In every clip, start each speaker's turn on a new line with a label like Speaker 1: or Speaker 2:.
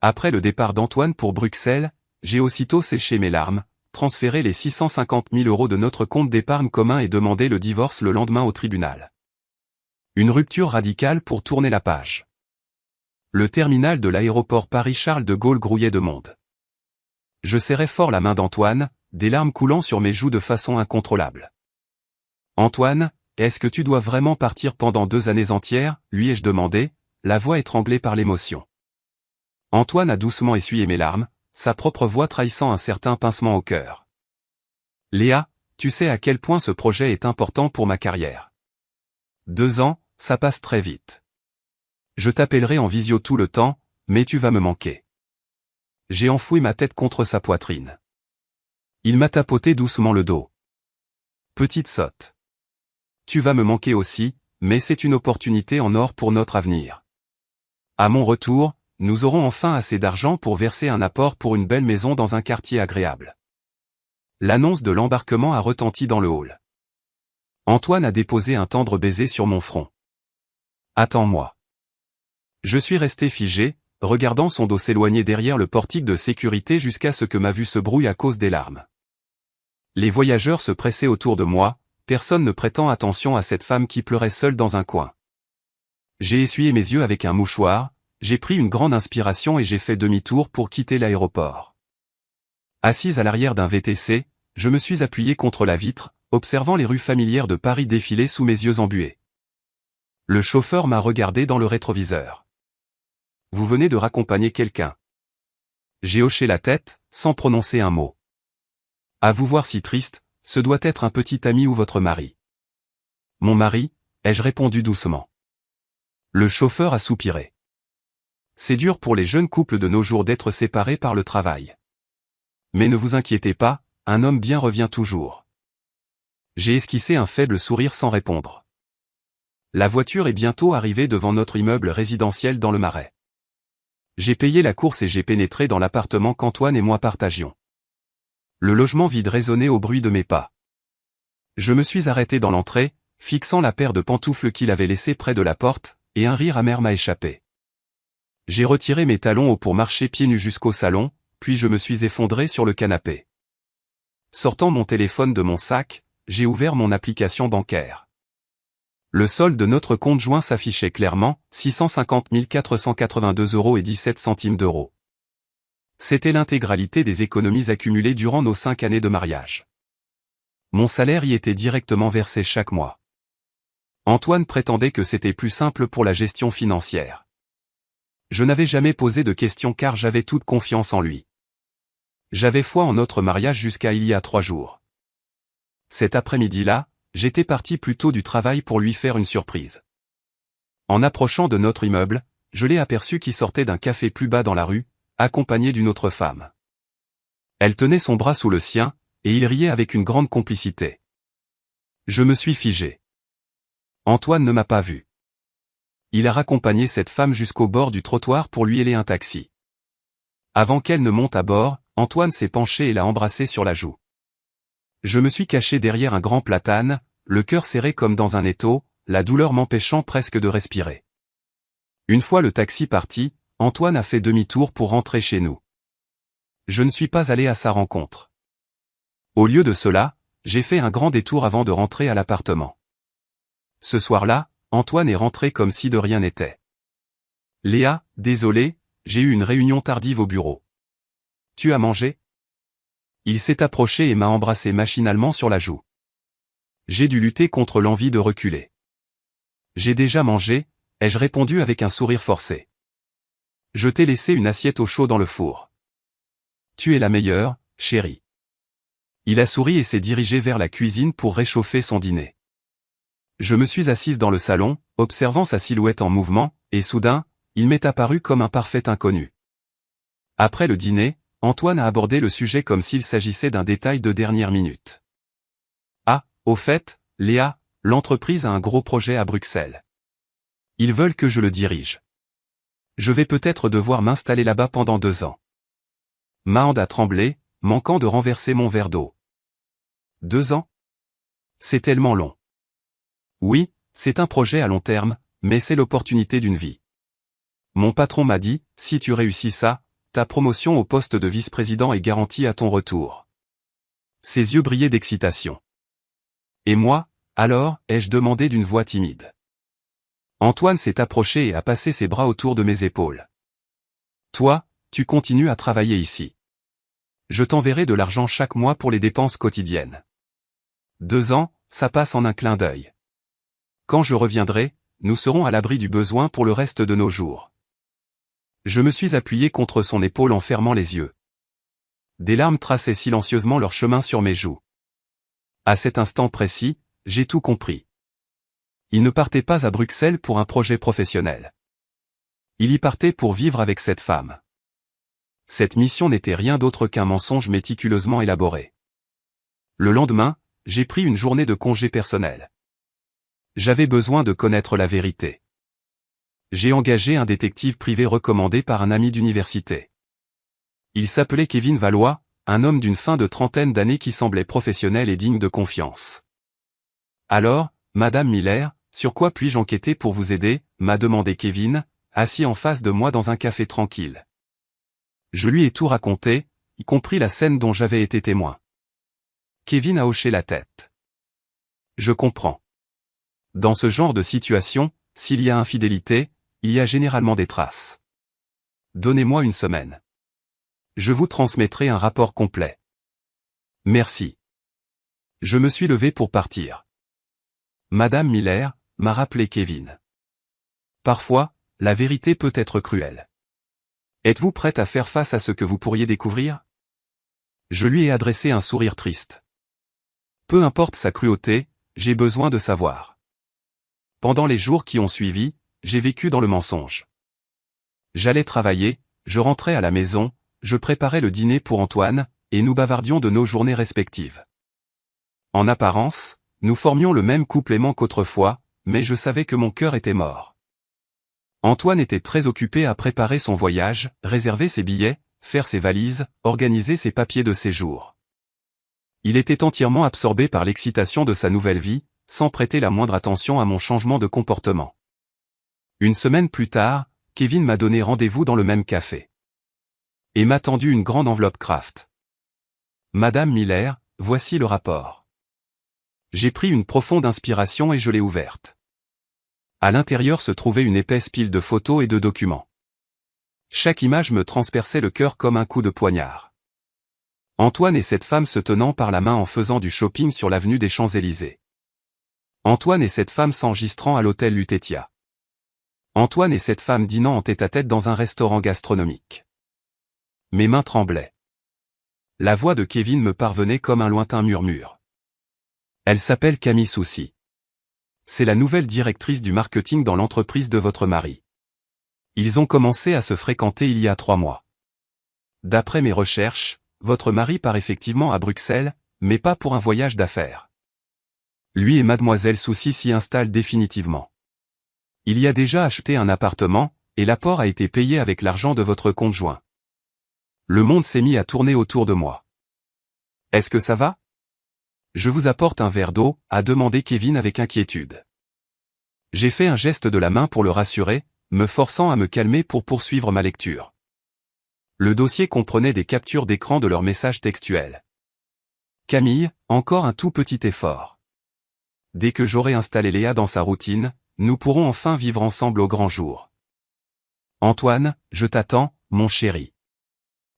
Speaker 1: Après le départ d'Antoine pour Bruxelles, j'ai aussitôt séché mes larmes, transféré les 650 000 € de notre compte d'épargne commun et demandé le divorce le lendemain au tribunal. Une rupture radicale pour tourner la page. Le terminal de l'aéroport Paris-Charles de Gaulle grouillait de monde. Je serrais fort la main d'Antoine, des larmes coulant sur mes joues de façon incontrôlable. « Antoine, est-ce que tu dois vraiment partir pendant 2 années entières ?» lui ai-je demandé, la voix étranglée par l'émotion. Antoine a doucement essuyé mes larmes, sa propre voix trahissant un certain pincement au cœur. « Léa, tu sais à quel point ce projet est important pour ma carrière. 2 ans, ça passe très vite. Je t'appellerai en visio tout le temps, mais tu vas me manquer. » J'ai enfoui ma tête contre sa poitrine. Il m'a tapoté doucement le dos. « Petite sotte. Tu vas me manquer aussi, mais c'est une opportunité en or pour notre avenir. À mon retour, nous aurons enfin assez d'argent pour verser un apport pour une belle maison dans un quartier agréable. » L'annonce de l'embarquement a retenti dans le hall. Antoine a déposé un tendre baiser sur mon front. « Attends-moi. » Je suis resté figé, regardant son dos s'éloigner derrière le portique de sécurité jusqu'à ce que ma vue se brouille à cause des larmes. Les voyageurs se pressaient autour de moi, personne ne prêtant attention à cette femme qui pleurait seule dans un coin. J'ai essuyé mes yeux avec un mouchoir, j'ai pris une grande inspiration et j'ai fait demi-tour pour quitter l'aéroport. Assise à l'arrière d'un VTC, je me suis appuyé contre la vitre, observant les rues familières de Paris défiler sous mes yeux embués. Le chauffeur m'a regardé dans le rétroviseur. « Vous venez de raccompagner quelqu'un. » J'ai hoché la tête, sans prononcer un mot. « À vous voir si triste, ce doit être un petit ami ou votre mari. »« Mon mari » ai-je répondu doucement. Le chauffeur a soupiré. C'est dur pour les jeunes couples de nos jours d'être séparés par le travail. Mais ne vous inquiétez pas, un homme bien revient toujours. J'ai esquissé un faible sourire sans répondre. La voiture est bientôt arrivée devant notre immeuble résidentiel dans le Marais. J'ai payé la course et j'ai pénétré dans l'appartement qu'Antoine et moi partagions. Le logement vide résonnait au bruit de mes pas. Je me suis arrêté dans l'entrée, fixant la paire de pantoufles qu'il avait laissées près de la porte, et un rire amer m'a échappé. J'ai retiré mes talons hauts pour marcher pieds nus jusqu'au salon, puis je me suis effondré sur le canapé. Sortant mon téléphone de mon sac, j'ai ouvert mon application bancaire. Le solde de notre compte joint s'affichait clairement, 650 482,17 €. C'était l'intégralité des économies accumulées durant nos 5 années de mariage. Mon salaire y était directement versé chaque mois. Antoine prétendait que c'était plus simple pour la gestion financière. Je n'avais jamais posé de questions car j'avais toute confiance en lui. J'avais foi en notre mariage jusqu'à il y a 3 jours. Cet après-midi-là, j'étais parti plus tôt du travail pour lui faire une surprise. En approchant de notre immeuble, je l'ai aperçu qui sortait d'un café plus bas dans la rue, accompagné d'une autre femme. Elle tenait son bras sous le sien, et il riait avec une grande complicité. Je me suis figé. Antoine ne m'a pas vu. Il a raccompagné cette femme jusqu'au bord du trottoir pour lui héler un taxi. Avant qu'elle ne monte à bord, Antoine s'est penché et l'a embrassée sur la joue. Je me suis caché derrière un grand platane, le cœur serré comme dans un étau, la douleur m'empêchant presque de respirer. Une fois le taxi parti, Antoine a fait demi-tour pour rentrer chez nous. Je ne suis pas allé à sa rencontre. Au lieu de cela, j'ai fait un grand détour avant de rentrer à l'appartement. Ce soir-là, Antoine est rentré comme si de rien n'était. « Léa, désolé, j'ai eu une réunion tardive au bureau. Tu as mangé ?» Il s'est approché et m'a embrassé machinalement sur la joue. J'ai dû lutter contre l'envie de reculer. « J'ai déjà mangé » ai-je répondu avec un sourire forcé. « Je t'ai laissé une assiette au chaud dans le four. Tu es la meilleure, chérie. » Il a souri et s'est dirigé vers la cuisine pour réchauffer son dîner. Je me suis assise dans le salon, observant sa silhouette en mouvement, et soudain, il m'est apparu comme un parfait inconnu. Après le dîner, Antoine a abordé le sujet comme s'il s'agissait d'un détail de dernière minute. « Ah, au fait, Léa, l'entreprise a un gros projet à Bruxelles. Ils veulent que je le dirige. Je vais peut-être devoir m'installer là-bas pendant 2 ans. » Ma hand a tremblé, manquant de renverser mon verre d'eau. 2 ans? C'est tellement long. Oui, c'est un projet à long terme, mais c'est l'opportunité d'une vie. Mon patron m'a dit, si tu réussis ça, ta promotion au poste de vice-président est garantie à ton retour. » Ses yeux brillaient d'excitation. « Et moi, alors ?» ai-je demandé d'une voix timide. Antoine s'est approché et a passé ses bras autour de mes épaules. « Toi, tu continues à travailler ici. Je t'enverrai de l'argent chaque mois pour les dépenses quotidiennes. 2 ans, ça passe en un clin d'œil. Quand je reviendrai, nous serons à l'abri du besoin pour le reste de nos jours. » Je me suis appuyé contre son épaule en fermant les yeux. Des larmes traçaient silencieusement leur chemin sur mes joues. À cet instant précis, j'ai tout compris. Il ne partait pas à Bruxelles pour un projet professionnel. Il y partait pour vivre avec cette femme. Cette mission n'était rien d'autre qu'un mensonge méticuleusement élaboré. Le lendemain, j'ai pris une journée de congé personnel. J'avais besoin de connaître la vérité. J'ai engagé un détective privé recommandé par un ami d'université. Il s'appelait Kevin Valois, un homme d'une fin de trentaine d'années qui semblait professionnel et digne de confiance. « Alors, Madame Miller, sur quoi puis-je enquêter pour vous aider ?» m'a demandé Kevin, assis en face de moi dans un café tranquille. Je lui ai tout raconté, y compris la scène dont j'avais été témoin. Kevin a hoché la tête. « Je comprends. Dans ce genre de situation, s'il y a infidélité, il y a généralement des traces. Donnez-moi une semaine. Je vous transmettrai un rapport complet. Merci. » Je me suis levé pour partir. « Madame Miller » m'a rappelé Kevin. « Parfois, la vérité peut être cruelle. Êtes-vous prête à faire face à ce que vous pourriez découvrir ?» Je lui ai adressé un sourire triste. Peu importe sa cruauté, j'ai besoin de savoir. Pendant les jours qui ont suivi, j'ai vécu dans le mensonge. J'allais travailler, je rentrais à la maison, je préparais le dîner pour Antoine, et nous bavardions de nos journées respectives. En apparence, nous formions le même couple aimant qu'autrefois, mais je savais que mon cœur était mort. Antoine était très occupé à préparer son voyage, réserver ses billets, faire ses valises, organiser ses papiers de séjour. Il était entièrement absorbé par l'excitation de sa nouvelle vie, sans prêter la moindre attention à mon changement de comportement. Une semaine plus tard, Kevin m'a donné rendez-vous dans le même café. Et m'a tendu une grande enveloppe Kraft. « Madame Miller, voici le rapport. » J'ai pris une profonde inspiration et je l'ai ouverte. À l'intérieur se trouvait une épaisse pile de photos et de documents. Chaque image me transperçait le cœur comme un coup de poignard. Antoine et cette femme se tenant par la main en faisant du shopping sur l'avenue des Champs-Élysées. Antoine et cette femme s'enregistrant à l'hôtel Lutetia. Antoine et cette femme dînant en tête-à-tête dans un restaurant gastronomique. Mes mains tremblaient. La voix de Kevin me parvenait comme un lointain murmure. « Elle s'appelle Camille Soucy. C'est la nouvelle directrice du marketing dans l'entreprise de votre mari. Ils ont commencé à se fréquenter il y a 3 mois. D'après mes recherches, votre mari part effectivement à Bruxelles, mais pas pour un voyage d'affaires. Lui et mademoiselle Soucy s'y installent définitivement. Il y a déjà acheté un appartement, et l'apport a été payé avec l'argent de votre conjoint. Le monde s'est mis à tourner autour de moi. Est-ce que ça va ? Je vous apporte un verre d'eau, a demandé Kevin avec inquiétude. J'ai fait un geste de la main pour le rassurer, me forçant à me calmer pour poursuivre ma lecture. Le dossier comprenait des captures d'écran de leurs messages textuels. Camille, encore un tout petit effort. Dès que j'aurai installé Léa dans sa routine, nous pourrons enfin vivre ensemble au grand jour. Antoine, je t'attends, mon chéri.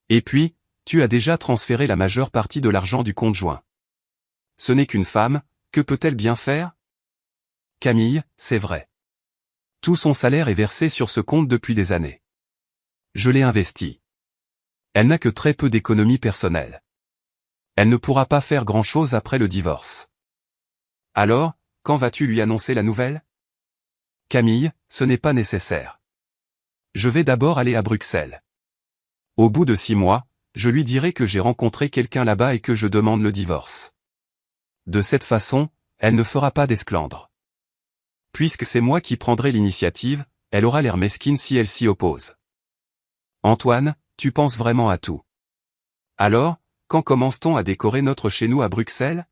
Speaker 1: Et puis, tu as déjà transféré la majeure partie de l'argent du conjoint. Ce n'est qu'une femme, que peut-elle bien faire ? Camille, c'est vrai. Tout son salaire est versé sur ce compte depuis des années. Je l'ai investi. Elle n'a que très peu d'économies personnelles. Elle ne pourra pas faire grand-chose après le divorce. Alors, quand vas-tu lui annoncer la nouvelle ? Camille, ce n'est pas nécessaire. Je vais d'abord aller à Bruxelles. Au bout de 6 mois, je lui dirai que j'ai rencontré quelqu'un là-bas et que je demande le divorce. De cette façon, elle ne fera pas d'esclandre. Puisque c'est moi qui prendrai l'initiative, elle aura l'air mesquine si elle s'y oppose. Antoine, tu penses vraiment à tout. Alors, quand commence-t-on à décorer notre chez nous à Bruxelles ?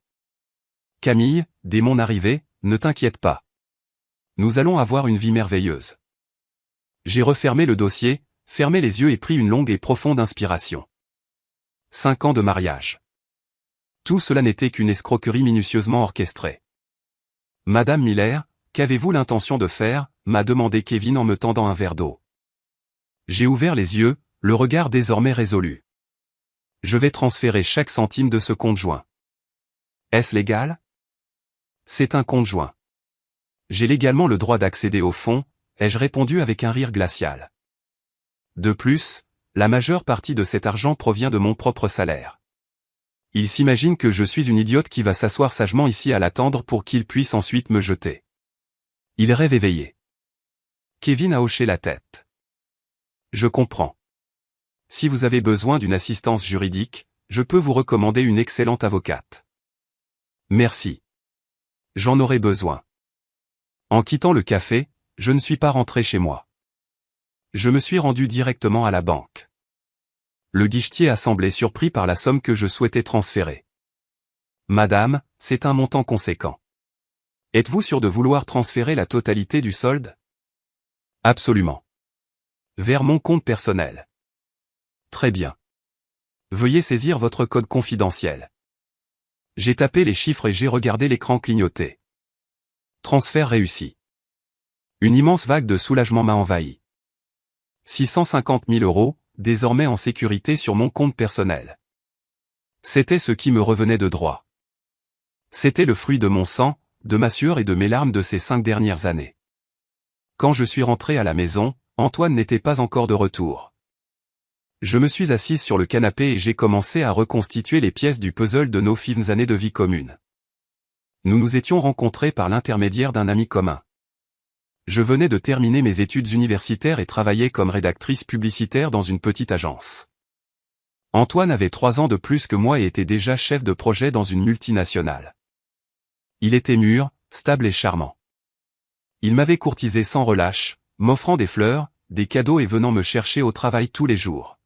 Speaker 1: Camille, dès mon arrivée, ne t'inquiète pas. Nous allons avoir une vie merveilleuse. J'ai refermé le dossier, fermai les yeux et pris une longue et profonde inspiration. 5 ans de mariage. Tout cela n'était qu'une escroquerie minutieusement orchestrée. Madame Miller, qu'avez-vous l'intention de faire, m'a demandé Kevin en me tendant un verre d'eau. J'ai ouvert les yeux, le regard désormais résolu. Je vais transférer chaque centime de ce compte joint. Est-ce légal? C'est un compte joint. J'ai légalement le droit d'accéder au fonds, ai-je répondu avec un rire glacial. De plus, la majeure partie de cet argent provient de mon propre salaire. Il s'imagine que je suis une idiote qui va s'asseoir sagement ici à l'attendre pour qu'il puisse ensuite me jeter. Il rêve éveillé. Kevin a hoché la tête. Je comprends. Si vous avez besoin d'une assistance juridique, je peux vous recommander une excellente avocate. Merci. J'en aurai besoin. En quittant le café, je ne suis pas rentré chez moi. Je me suis rendu directement à la banque. Le guichetier a semblé surpris par la somme que je souhaitais transférer. Madame, c'est un montant conséquent. Êtes-vous sûr de vouloir transférer la totalité du solde? Absolument. Vers mon compte personnel. Très bien. Veuillez saisir votre code confidentiel. J'ai tapé les chiffres et j'ai regardé l'écran clignoter. Transfert réussi. Une immense vague de soulagement m'a envahi. 650 000 €, désormais en sécurité sur mon compte personnel. C'était ce qui me revenait de droit. C'était le fruit de mon sang, de ma sueur et de mes larmes de ces 5 dernières années. Quand je suis rentré à la maison, Antoine n'était pas encore de retour. Je me suis assise sur le canapé et j'ai commencé à reconstituer les pièces du puzzle de nos fines années de vie commune. Nous nous étions rencontrés par l'intermédiaire d'un ami commun. Je venais de terminer mes études universitaires et travaillais comme rédactrice publicitaire dans une petite agence. Antoine avait 3 ans de plus que moi et était déjà chef de projet dans une multinationale. Il était mûr, stable et charmant. Il m'avait courtisé sans relâche, m'offrant des fleurs, des cadeaux et venant me chercher au travail tous les jours.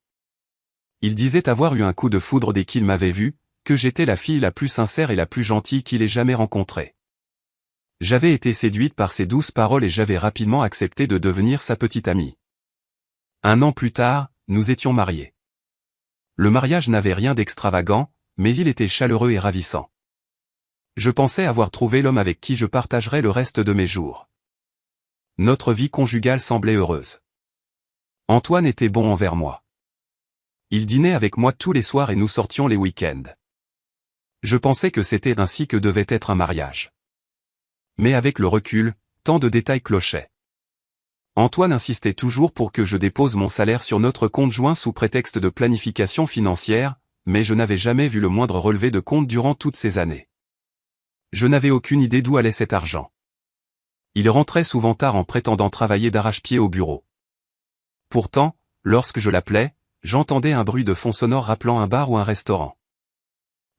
Speaker 1: Il disait avoir eu un coup de foudre dès qu'il m'avait vu, que j'étais la fille la plus sincère et la plus gentille qu'il ait jamais rencontrée. J'avais été séduite par ses douces paroles et j'avais rapidement accepté de devenir sa petite amie. 1 an plus tard, nous étions mariés. Le mariage n'avait rien d'extravagant, mais il était chaleureux et ravissant. Je pensais avoir trouvé l'homme avec qui je partagerais le reste de mes jours. Notre vie conjugale semblait heureuse. Antoine était bon envers moi. Il dînait avec moi tous les soirs et nous sortions les week-ends. Je pensais que c'était ainsi que devait être un mariage. Mais avec le recul, tant de détails clochaient. Antoine insistait toujours pour que je dépose mon salaire sur notre compte joint sous prétexte de planification financière, mais je n'avais jamais vu le moindre relevé de compte durant toutes ces années. Je n'avais aucune idée d'où allait cet argent. Il rentrait souvent tard en prétendant travailler d'arrache-pied au bureau. Pourtant, lorsque je l'appelais, j'entendais un bruit de fond sonore rappelant un bar ou un restaurant.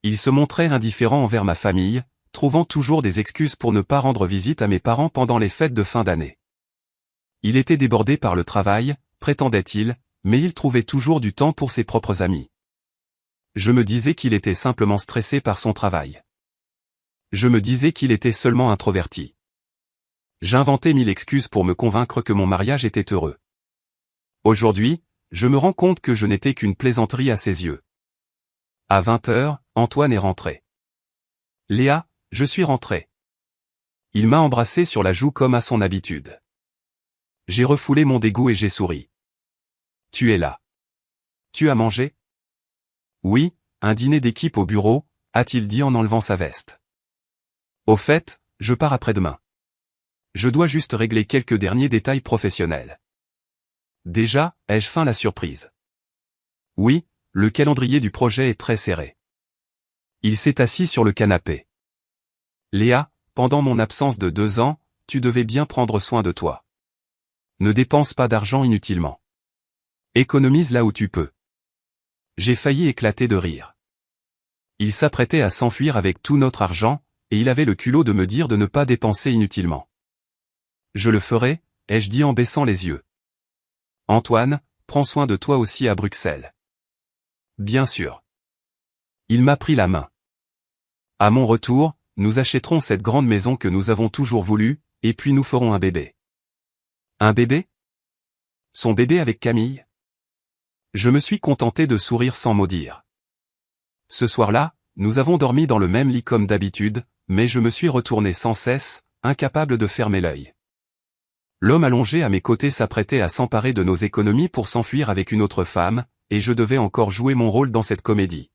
Speaker 1: Il se montrait indifférent envers ma famille, trouvant toujours des excuses pour ne pas rendre visite à mes parents pendant les fêtes de fin d'année. Il était débordé par le travail, prétendait-il, mais il trouvait toujours du temps pour ses propres amis. Je me disais qu'il était simplement stressé par son travail. Je me disais qu'il était seulement introverti. J'inventais 1000 excuses pour me convaincre que mon mariage était heureux. Aujourd'hui, je me rends compte que je n'étais qu'une plaisanterie à ses yeux. À 20 h, Antoine est rentré. Léa, je suis rentré. Il m'a embrassé sur la joue comme à son habitude. J'ai refoulé mon dégoût et j'ai souri. Tu es là. Tu as mangé? Oui, un dîner d'équipe au bureau, a-t-il dit en enlevant sa veste. Au fait, je pars après-demain. Je dois juste régler quelques derniers détails professionnels. Déjà, ai-je feint la surprise? Oui, le calendrier du projet est très serré. Il s'est assis sur le canapé. Léa, pendant mon absence de 2 ans, tu devais bien prendre soin de toi. Ne dépense pas d'argent inutilement. Économise là où tu peux. J'ai failli éclater de rire. Il s'apprêtait à s'enfuir avec tout notre argent, et il avait le culot de me dire de ne pas dépenser inutilement. Je le ferai, ai-je dit en baissant les yeux. Antoine, prends soin de toi aussi à Bruxelles. Bien sûr. Il m'a pris la main. À mon retour, nous achèterons cette grande maison que nous avons toujours voulu, et puis nous ferons un bébé. Un bébé? Son bébé avec Camille? Je me suis contenté de sourire sans mot dire. Ce soir-là, nous avons dormi dans le même lit comme d'habitude, mais je me suis retourné sans cesse, incapable de fermer l'œil. L'homme allongé à mes côtés s'apprêtait à s'emparer de nos économies pour s'enfuir avec une autre femme, et je devais encore jouer mon rôle dans cette comédie.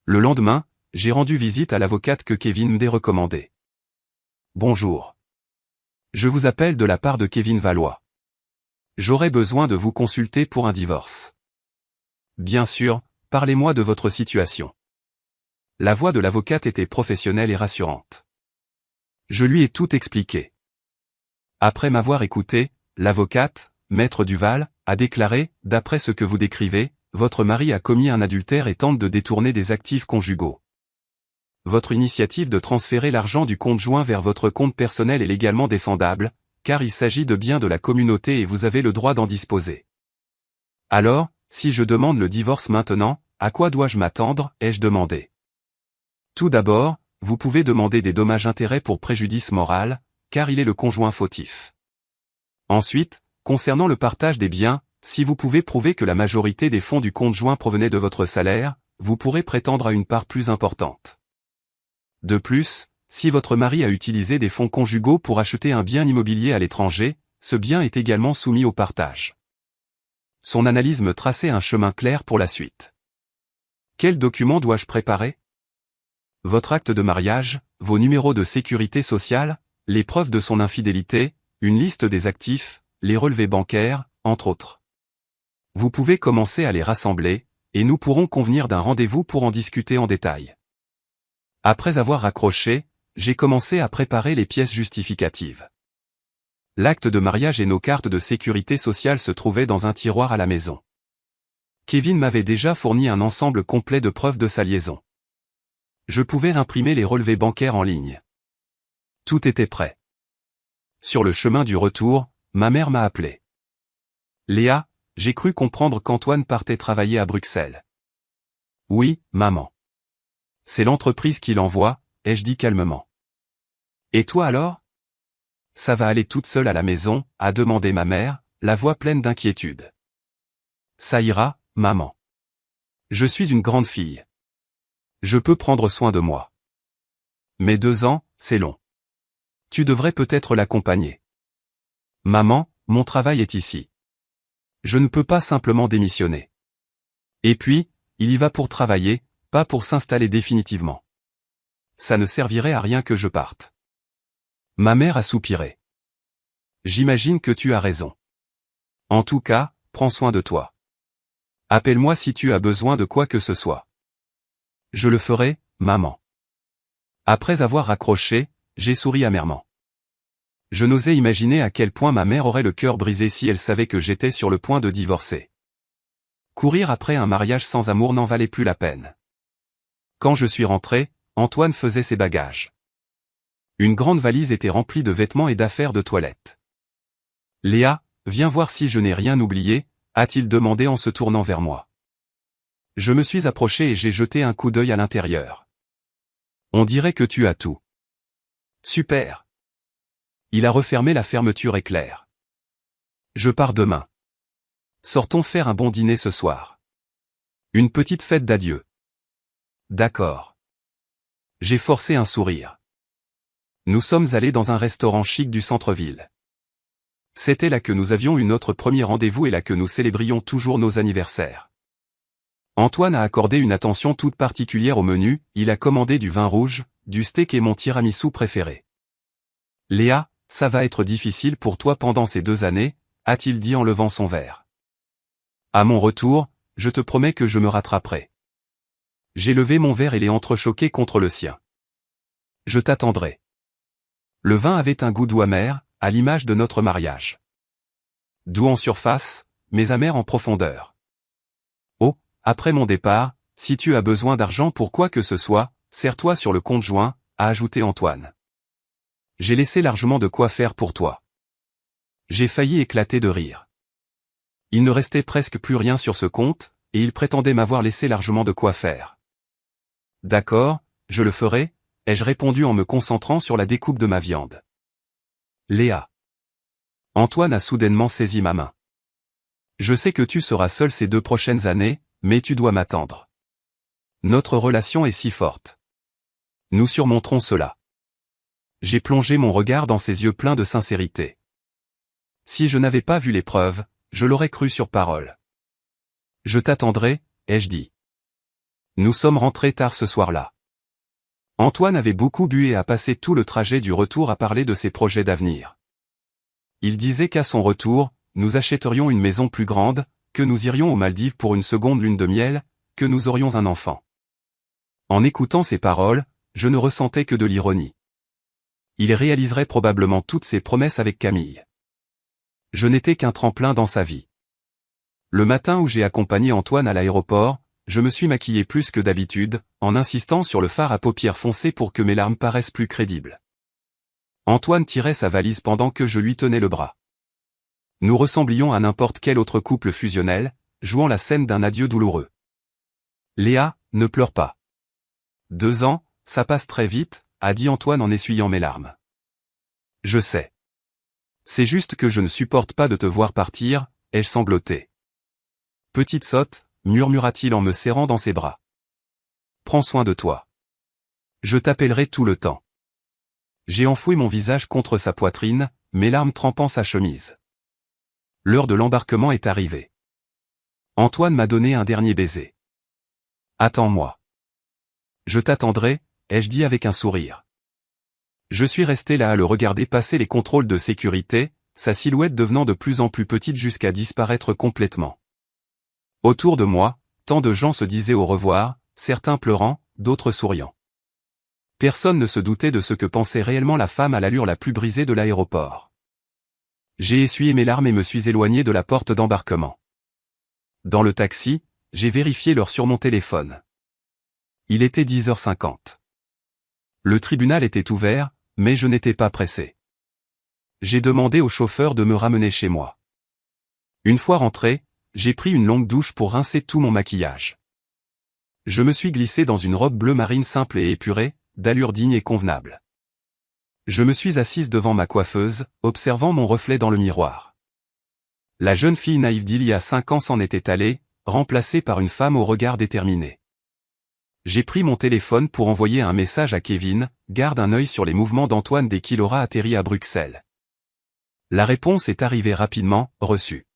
Speaker 1: Le lendemain, j'ai rendu visite à l'avocate que Kevin m'avait recommandée. Bonjour. Je vous appelle de la part de Kevin Valois. J'aurais besoin de vous consulter pour un divorce. Bien sûr, parlez-moi de votre situation. La voix de l'avocate était professionnelle et rassurante. Je lui ai tout expliqué. Après m'avoir écouté, l'avocate, Maître Duval, a déclaré, d'après ce que vous décrivez, votre mari a commis un adultère et tente de détourner des actifs conjugaux. Votre initiative de transférer l'argent du compte joint vers votre compte personnel est légalement défendable, car il s'agit de biens de la communauté et vous avez le droit d'en disposer. Alors, si je demande le divorce maintenant, à quoi dois-je m'attendre, ai-je demandé. Tout d'abord, vous pouvez demander des dommages-intérêts pour préjudice moral, car il est le conjoint fautif. Ensuite, concernant le partage des biens, si vous pouvez prouver que la majorité des fonds du compte joint provenaient de votre salaire, vous pourrez prétendre à une part plus importante. De plus, si votre mari a utilisé des fonds conjugaux pour acheter un bien immobilier à l'étranger, ce bien est également soumis au partage. Son analyse me traçait un chemin clair pour la suite. Quels documents dois-je préparer ? Votre acte de mariage, vos numéros de sécurité sociale, les preuves de son infidélité, une liste des actifs, les relevés bancaires, entre autres. Vous pouvez commencer à les rassembler, et nous pourrons convenir d'un rendez-vous pour en discuter en détail. Après avoir raccroché, j'ai commencé à préparer les pièces justificatives. L'acte de mariage et nos cartes de sécurité sociale se trouvaient dans un tiroir à la maison. Kevin m'avait déjà fourni un ensemble complet de preuves de sa liaison. Je pouvais imprimer les relevés bancaires en ligne. Tout était prêt. Sur le chemin du retour, ma mère m'a appelé. Léa, j'ai cru comprendre qu'Antoine partait travailler à Bruxelles. Oui, maman. C'est l'entreprise qui l'envoie, ai-je dit calmement. Et toi alors ? Ça va aller toute seule à la maison, a demandé ma mère, la voix pleine d'inquiétude. Ça ira, maman. Je suis une grande fille. Je peux prendre soin de moi. Mais 2 ans, c'est long. Tu devrais peut-être l'accompagner. Maman, mon travail est ici. Je ne peux pas simplement démissionner. Et puis, il y va pour travailler, pas pour s'installer définitivement. Ça ne servirait à rien que je parte. Ma mère a soupiré. J'imagine que tu as raison. En tout cas, prends soin de toi. Appelle-moi si tu as besoin de quoi que ce soit. Je le ferai, maman. Après avoir raccroché, j'ai souri amèrement. Je n'osais imaginer à quel point ma mère aurait le cœur brisé si elle savait que j'étais sur le point de divorcer. Courir après un mariage sans amour n'en valait plus la peine. Quand je suis rentré, Antoine faisait ses bagages. Une grande valise était remplie de vêtements et d'affaires de toilette. Léa, viens voir si je n'ai rien oublié, a-t-il demandé en se tournant vers moi. Je me suis approché et j'ai jeté un coup d'œil à l'intérieur. On dirait que tu as tout. Super. Il a refermé la fermeture éclair. Je pars demain. Sortons faire un bon dîner ce soir. Une petite fête d'adieu. D'accord. J'ai forcé un sourire. Nous sommes allés dans un restaurant chic du centre-ville. C'était là que nous avions eu notre premier rendez-vous et là que nous célébrions toujours nos anniversaires. Antoine a accordé une attention toute particulière au menu, il a commandé du vin rouge, du steak et mon tiramisu préféré. Léa, ça va être difficile pour toi pendant ces 2 années, a-t-il dit en levant son verre. À mon retour, je te promets que je me rattraperai. J'ai levé mon verre et l'ai entrechoqué contre le sien. Je t'attendrai. Le vin avait un goût doux amer, à l'image de notre mariage. Doux en surface, mais amer en profondeur. Oh, après mon départ, si tu as besoin d'argent pour quoi que ce soit, serre-toi sur le compte joint, a ajouté Antoine. J'ai laissé largement de quoi faire pour toi. J'ai failli éclater de rire. Il ne restait presque plus rien sur ce compte, et il prétendait m'avoir laissé largement de quoi faire. D'accord, je le ferai, ai-je répondu en me concentrant sur la découpe de ma viande. Léa. Antoine a soudainement saisi ma main. Je sais que tu seras seul ces 2 prochaines années, mais tu dois m'attendre. Notre relation est si forte. Nous surmonterons cela. J'ai plongé mon regard dans ses yeux pleins de sincérité. Si je n'avais pas vu les preuves, je l'aurais cru sur parole. Je t'attendrai, ai-je dit. Nous sommes rentrés tard ce soir-là. Antoine avait beaucoup bu et a passé tout le trajet du retour à parler de ses projets d'avenir. Il disait qu'à son retour, nous achèterions une maison plus grande, que nous irions aux Maldives pour une seconde lune de miel, que nous aurions un enfant. En écoutant ces paroles, je ne ressentais que de l'ironie. Il réaliserait probablement toutes ses promesses avec Camille. Je n'étais qu'un tremplin dans sa vie. Le matin où j'ai accompagné Antoine à l'aéroport, je me suis maquillé plus que d'habitude, en insistant sur le fard à paupières foncées pour que mes larmes paraissent plus crédibles. Antoine tirait sa valise pendant que je lui tenais le bras. Nous ressemblions à n'importe quel autre couple fusionnel, jouant la scène d'un adieu douloureux. Léa, ne pleure pas. 2 ans, ça passe très vite, a dit Antoine en essuyant mes larmes. Je sais. C'est juste que je ne supporte pas de te voir partir, ai-je sangloté. Petite sotte, murmura-t-il en me serrant dans ses bras. Prends soin de toi. Je t'appellerai tout le temps. J'ai enfoui mon visage contre sa poitrine, mes larmes trempant sa chemise. L'heure de l'embarquement est arrivée. Antoine m'a donné un dernier baiser. Attends-moi. Je t'attendrai, ai-je dit avec un sourire. Je suis resté là à le regarder passer les contrôles de sécurité, sa silhouette devenant de plus en plus petite jusqu'à disparaître complètement. Autour de moi, tant de gens se disaient au revoir, certains pleurant, d'autres souriant. Personne ne se doutait de ce que pensait réellement la femme à l'allure la plus brisée de l'aéroport. J'ai essuyé mes larmes et me suis éloigné de la porte d'embarquement. Dans le taxi, j'ai vérifié l'heure sur mon téléphone. Il était 10h50. Le tribunal était ouvert, mais je n'étais pas pressé. J'ai demandé au chauffeur de me ramener chez moi. Une fois rentré, j'ai pris une longue douche pour rincer tout mon maquillage. Je me suis glissé dans une robe bleu marine simple et épurée, d'allure digne et convenable. Je me suis assise devant ma coiffeuse, observant mon reflet dans le miroir. La jeune fille naïve d'il y a 5 ans s'en était allée, remplacée par une femme au regard déterminé. J'ai pris mon téléphone pour envoyer un message à Kevin, garde un œil sur les mouvements d'Antoine dès qu'il aura atterri à Bruxelles. La réponse est arrivée rapidement, reçue.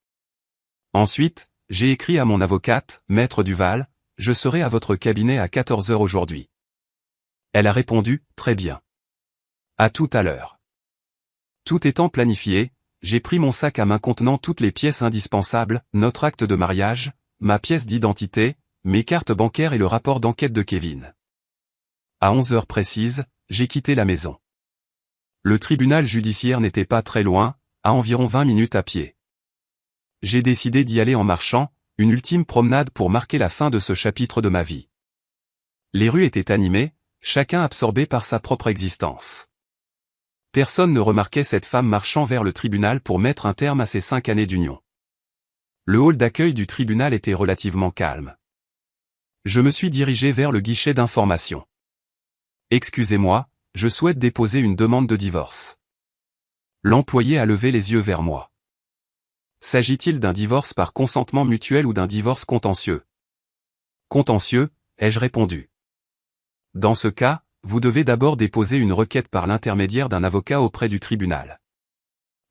Speaker 1: Ensuite, j'ai écrit à mon avocate, Maître Duval, je serai à votre cabinet à 14h aujourd'hui. Elle a répondu, très bien. À tout à l'heure. Tout étant planifié, j'ai pris mon sac à main contenant toutes les pièces indispensables, notre acte de mariage, ma pièce d'identité, mes cartes bancaires et le rapport d'enquête de Kevin. À 11h précises, j'ai quitté la maison. Le tribunal judiciaire n'était pas très loin, à environ 20 minutes à pied. J'ai décidé d'y aller en marchant, une ultime promenade pour marquer la fin de ce chapitre de ma vie. Les rues étaient animées, chacun absorbé par sa propre existence. Personne ne remarquait cette femme marchant vers le tribunal pour mettre un terme à ses 5 années d'union. Le hall d'accueil du tribunal était relativement calme. Je me suis dirigé vers le guichet d'information. Excusez-moi, je souhaite déposer une demande de divorce. L'employé a levé les yeux vers moi. S'agit-il d'un divorce par consentement mutuel ou d'un divorce contentieux? Contentieux, ai-je répondu. Dans ce cas, vous devez d'abord déposer une requête par l'intermédiaire d'un avocat auprès du tribunal.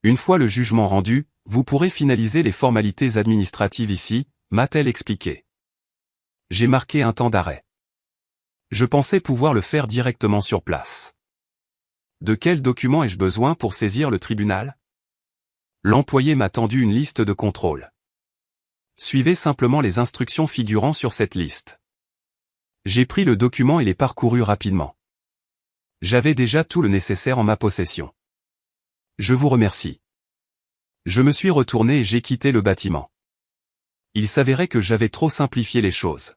Speaker 1: Une fois le jugement rendu, vous pourrez finaliser les formalités administratives ici, m'a-t-elle expliqué. J'ai marqué un temps d'arrêt. Je pensais pouvoir le faire directement sur place. De quels documents ai-je besoin pour saisir le tribunal? L'employé m'a tendu une liste de contrôle. Suivez simplement les instructions figurant sur cette liste. J'ai pris le document et l'ai parcouru rapidement. J'avais déjà tout le nécessaire en ma possession. Je vous remercie. Je me suis retourné et j'ai quitté le bâtiment. Il s'avérait que j'avais trop simplifié les choses.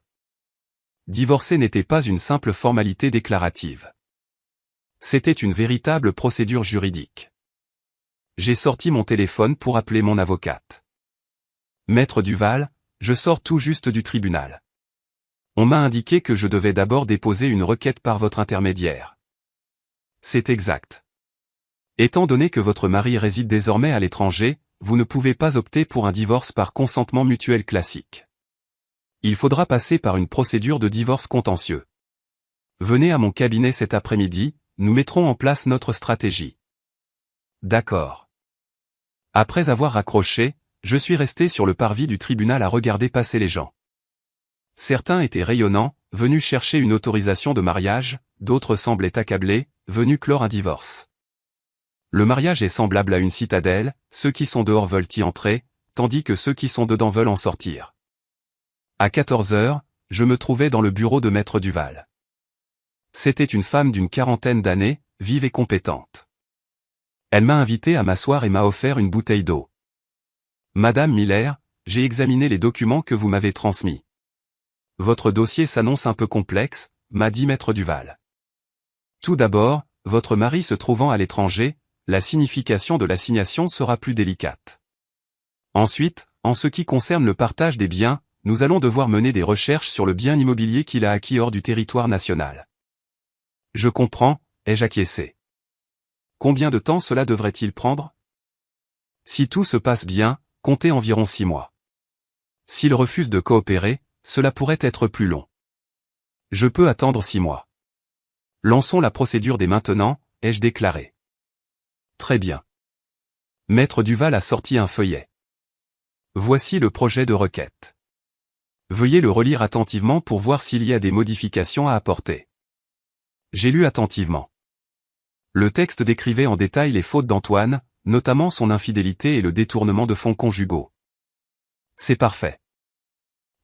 Speaker 1: Divorcer n'était pas une simple formalité déclarative. C'était une véritable procédure juridique. J'ai sorti mon téléphone pour appeler mon avocate. Maître Duval, je sors tout juste du tribunal. On m'a indiqué que je devais d'abord déposer une requête par votre intermédiaire. C'est exact. Étant donné que votre mari réside désormais à l'étranger, vous ne pouvez pas opter pour un divorce par consentement mutuel classique. Il faudra passer par une procédure de divorce contentieux. Venez à mon cabinet cet après-midi, nous mettrons en place notre stratégie. D'accord. Après avoir raccroché, je suis resté sur le parvis du tribunal à regarder passer les gens. Certains étaient rayonnants, venus chercher une autorisation de mariage, d'autres semblaient accablés, venus clore un divorce. Le mariage est semblable à une citadelle, ceux qui sont dehors veulent y entrer, tandis que ceux qui sont dedans veulent en sortir. À 14 heures, je me trouvais dans le bureau de Maître Duval. C'était une femme d'une quarantaine d'années, vive et compétente. Elle m'a invité à m'asseoir et m'a offert une bouteille d'eau. Madame Miller, j'ai examiné les documents que vous m'avez transmis. Votre dossier s'annonce un peu complexe, m'a dit Maître Duval. Tout d'abord, votre mari se trouvant à l'étranger, la signification de l'assignation sera plus délicate. Ensuite, en ce qui concerne le partage des biens, nous allons devoir mener des recherches sur le bien immobilier qu'il a acquis hors du territoire national. Je comprends, ai-je acquiescé. Combien de temps cela devrait-il prendre? Si tout se passe bien, comptez environ 6 mois. S'il refuse de coopérer, cela pourrait être plus long. Je peux attendre 6 mois. Lançons la procédure dès maintenant, ai-je déclaré. Très bien. Maître Duval a sorti un feuillet. Voici le projet de requête. Veuillez le relire attentivement pour voir s'il y a des modifications à apporter. J'ai lu attentivement. Le texte décrivait en détail les fautes d'Antoine, notamment son infidélité et le détournement de fonds conjugaux. C'est parfait.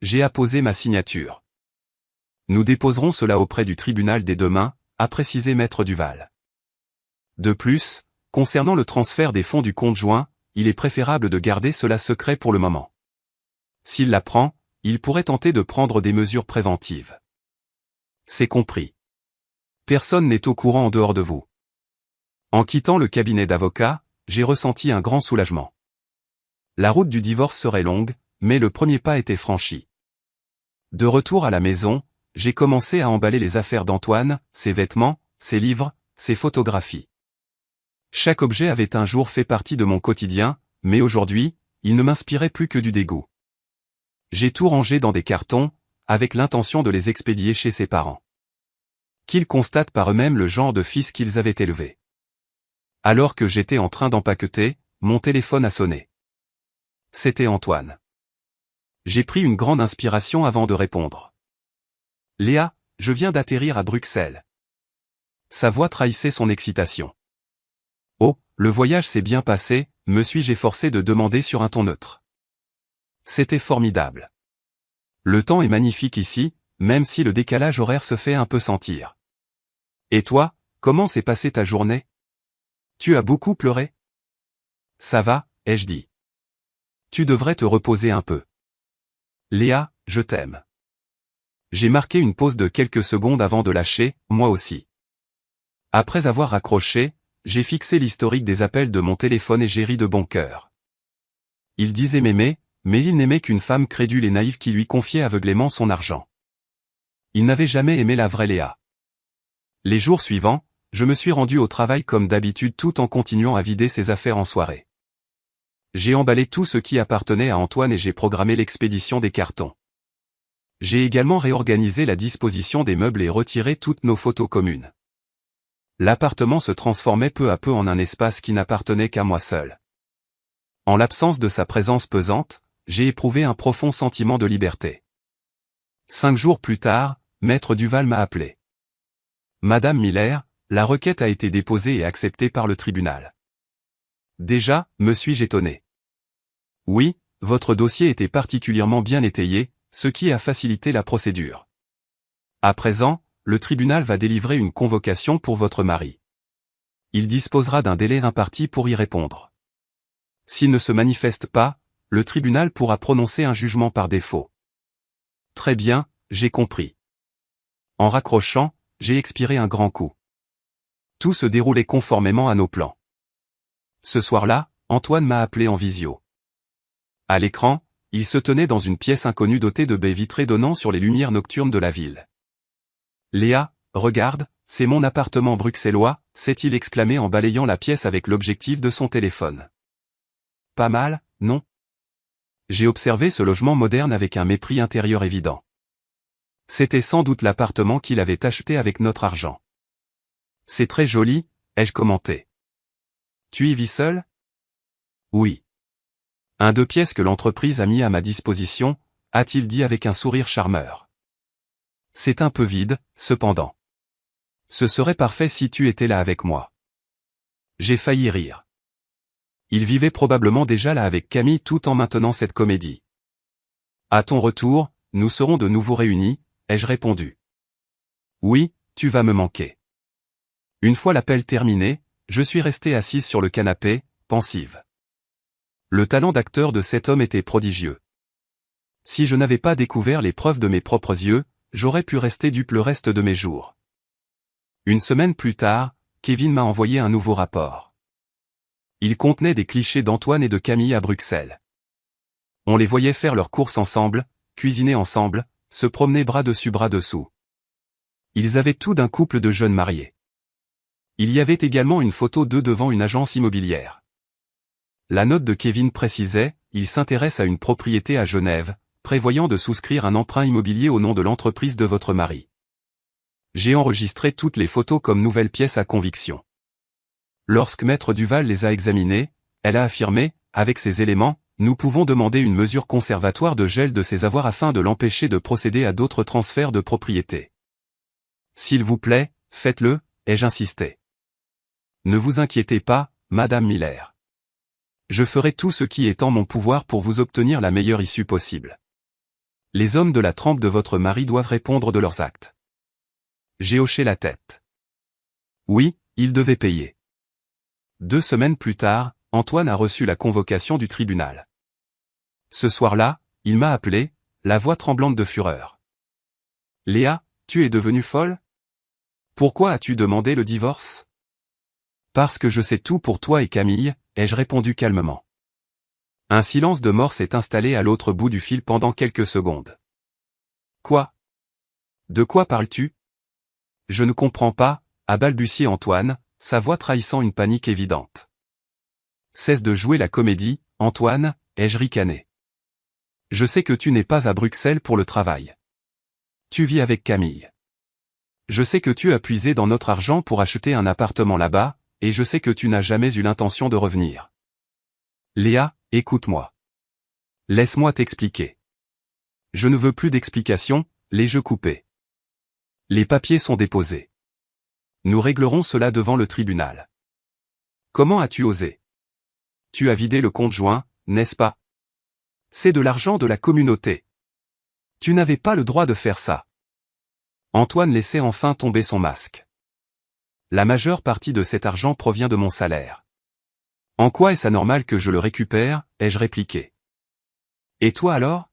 Speaker 1: J'ai apposé ma signature. Nous déposerons cela auprès du tribunal dès demain, a précisé Maître Duval. De plus, concernant le transfert des fonds du compte joint, il est préférable de garder cela secret pour le moment. S'il l'apprend, il pourrait tenter de prendre des mesures préventives. C'est compris. Personne n'est au courant en dehors de vous. En quittant le cabinet d'avocat, j'ai ressenti un grand soulagement. La route du divorce serait longue, mais le premier pas était franchi. De retour à la maison, j'ai commencé à emballer les affaires d'Antoine, ses vêtements, ses livres, ses photographies. Chaque objet avait un jour fait partie de mon quotidien, mais aujourd'hui, il ne m'inspirait plus que du dégoût. J'ai tout rangé dans des cartons, avec l'intention de les expédier chez ses parents. Qu'ils constatent par eux-mêmes le genre de fils qu'ils avaient élevé. Alors que j'étais en train d'empaqueter, mon téléphone a sonné. C'était Antoine. J'ai pris une grande inspiration avant de répondre. Léa, je viens d'atterrir à Bruxelles. Sa voix trahissait son excitation. Oh, le voyage s'est bien passé, me suis-je efforcé de demander sur un ton neutre. C'était formidable. Le temps est magnifique ici, même si le décalage horaire se fait un peu sentir. Et toi, comment s'est passée ta journée? Tu as beaucoup pleuré? Ça va, ai-je dit. Tu devrais te reposer un peu. Léa, je t'aime. J'ai marqué une pause de quelques secondes avant de lâcher, moi aussi. Après avoir raccroché, j'ai fixé l'historique des appels de mon téléphone et j'ai ri de bon cœur. Il disait m'aimer, mais il n'aimait qu'une femme crédule et naïve qui lui confiait aveuglément son argent. Il n'avait jamais aimé la vraie Léa. Les jours suivants, je me suis rendu au travail comme d'habitude tout en continuant à vider ses affaires en soirée. J'ai emballé tout ce qui appartenait à Antoine et j'ai programmé l'expédition des cartons. J'ai également réorganisé la disposition des meubles et retiré toutes nos photos communes. L'appartement se transformait peu à peu en un espace qui n'appartenait qu'à moi seul. En l'absence de sa présence pesante, j'ai éprouvé un profond sentiment de liberté. 5 jours plus tard, Maître Duval m'a appelé. Madame Miller, la requête a été déposée et acceptée par le tribunal. Déjà, me suis-je étonné. Oui, votre dossier était particulièrement bien étayé, ce qui a facilité la procédure. À présent, le tribunal va délivrer une convocation pour votre mari. Il disposera d'un délai imparti pour y répondre. S'il ne se manifeste pas, le tribunal pourra prononcer un jugement par défaut. Très bien, j'ai compris. En raccrochant, j'ai expiré un grand coup. Tout se déroulait conformément à nos plans. Ce soir-là, Antoine m'a appelé en visio. À l'écran, il se tenait dans une pièce inconnue dotée de baies vitrées donnant sur les lumières nocturnes de la ville. Léa, regarde, c'est mon appartement bruxellois, s'est-il exclamé en balayant la pièce avec l'objectif de son téléphone. pas mal, non? J'ai observé ce logement moderne avec un mépris intérieur évident. C'était sans doute l'appartement qu'il avait acheté avec notre argent. C'est très joli, ai-je commenté. Tu y vis seul? Oui. Un 2 pièces que l'entreprise a mis à ma disposition, a-t-il dit avec un sourire charmeur. C'est un peu vide, cependant. Ce serait parfait si tu étais là avec moi. J'ai failli rire. Il vivait probablement déjà là avec Camille tout en maintenant cette comédie. À ton retour, nous serons de nouveau réunis, ai-je répondu. Oui, tu vas me manquer. Une fois l'appel terminé, je suis restée assise sur le canapé, pensive. Le talent d'acteur de cet homme était prodigieux. Si je n'avais pas découvert les preuves de mes propres yeux, j'aurais pu rester dupe le reste de mes jours. Une semaine plus tard, Kevin m'a envoyé un nouveau rapport. Il contenait des clichés d'Antoine et de Camille à Bruxelles. On les voyait faire leurs courses ensemble, cuisiner ensemble, se promener bras dessus bras dessous. Ils avaient tout d'un couple de jeunes mariés. Il y avait également une photo d'eux devant une agence immobilière. La note de Kevin précisait, il s'intéresse à une propriété à Genève, prévoyant de souscrire un emprunt immobilier au nom de l'entreprise de votre mari. J'ai enregistré toutes les photos comme nouvelles pièces à conviction. Lorsque Maître Duval les a examinées, elle a affirmé, avec ces éléments, nous pouvons demander une mesure conservatoire de gel de ses avoirs afin de l'empêcher de procéder à d'autres transferts de propriété. S'il vous plaît, faites-le, ai-je insisté. Ne vous inquiétez pas, Madame Miller. Je ferai tout ce qui est en mon pouvoir pour vous obtenir la meilleure issue possible. Les hommes de la trempe de votre mari doivent répondre de leurs actes. J'ai hoché la tête. Oui, ils devaient payer. 2 semaines plus tard, Antoine a reçu la convocation du tribunal. Ce soir-là, il m'a appelé, la voix tremblante de fureur. Léa, tu es devenue folle? Pourquoi as-tu demandé le divorce? Parce que je sais tout pour toi et Camille, ai-je répondu calmement. Un silence de mort s'est installé à l'autre bout du fil pendant quelques secondes. Quoi? De quoi parles-tu? Je ne comprends pas, a balbutié Antoine, sa voix trahissant une panique évidente. Cesse de jouer la comédie, Antoine, ai-je ricané. Je sais que tu n'es pas à Bruxelles pour le travail. Tu vis avec Camille. Je sais que tu as puisé dans notre argent pour acheter un appartement là-bas, et je sais que tu n'as jamais eu l'intention de revenir. Léa, écoute-moi. Laisse-moi t'expliquer. Je ne veux plus d'explications, les jeux coupés. Les papiers sont déposés. Nous réglerons cela devant le tribunal. Comment as-tu osé? Tu as vidé le compte joint, n'est-ce pas? C'est de l'argent de la communauté. Tu n'avais pas le droit de faire ça. Antoine laissait enfin tomber son masque. La majeure partie de cet argent provient de mon salaire. En quoi est-ce anormal que je le récupère, ai-je répliqué. Et toi alors?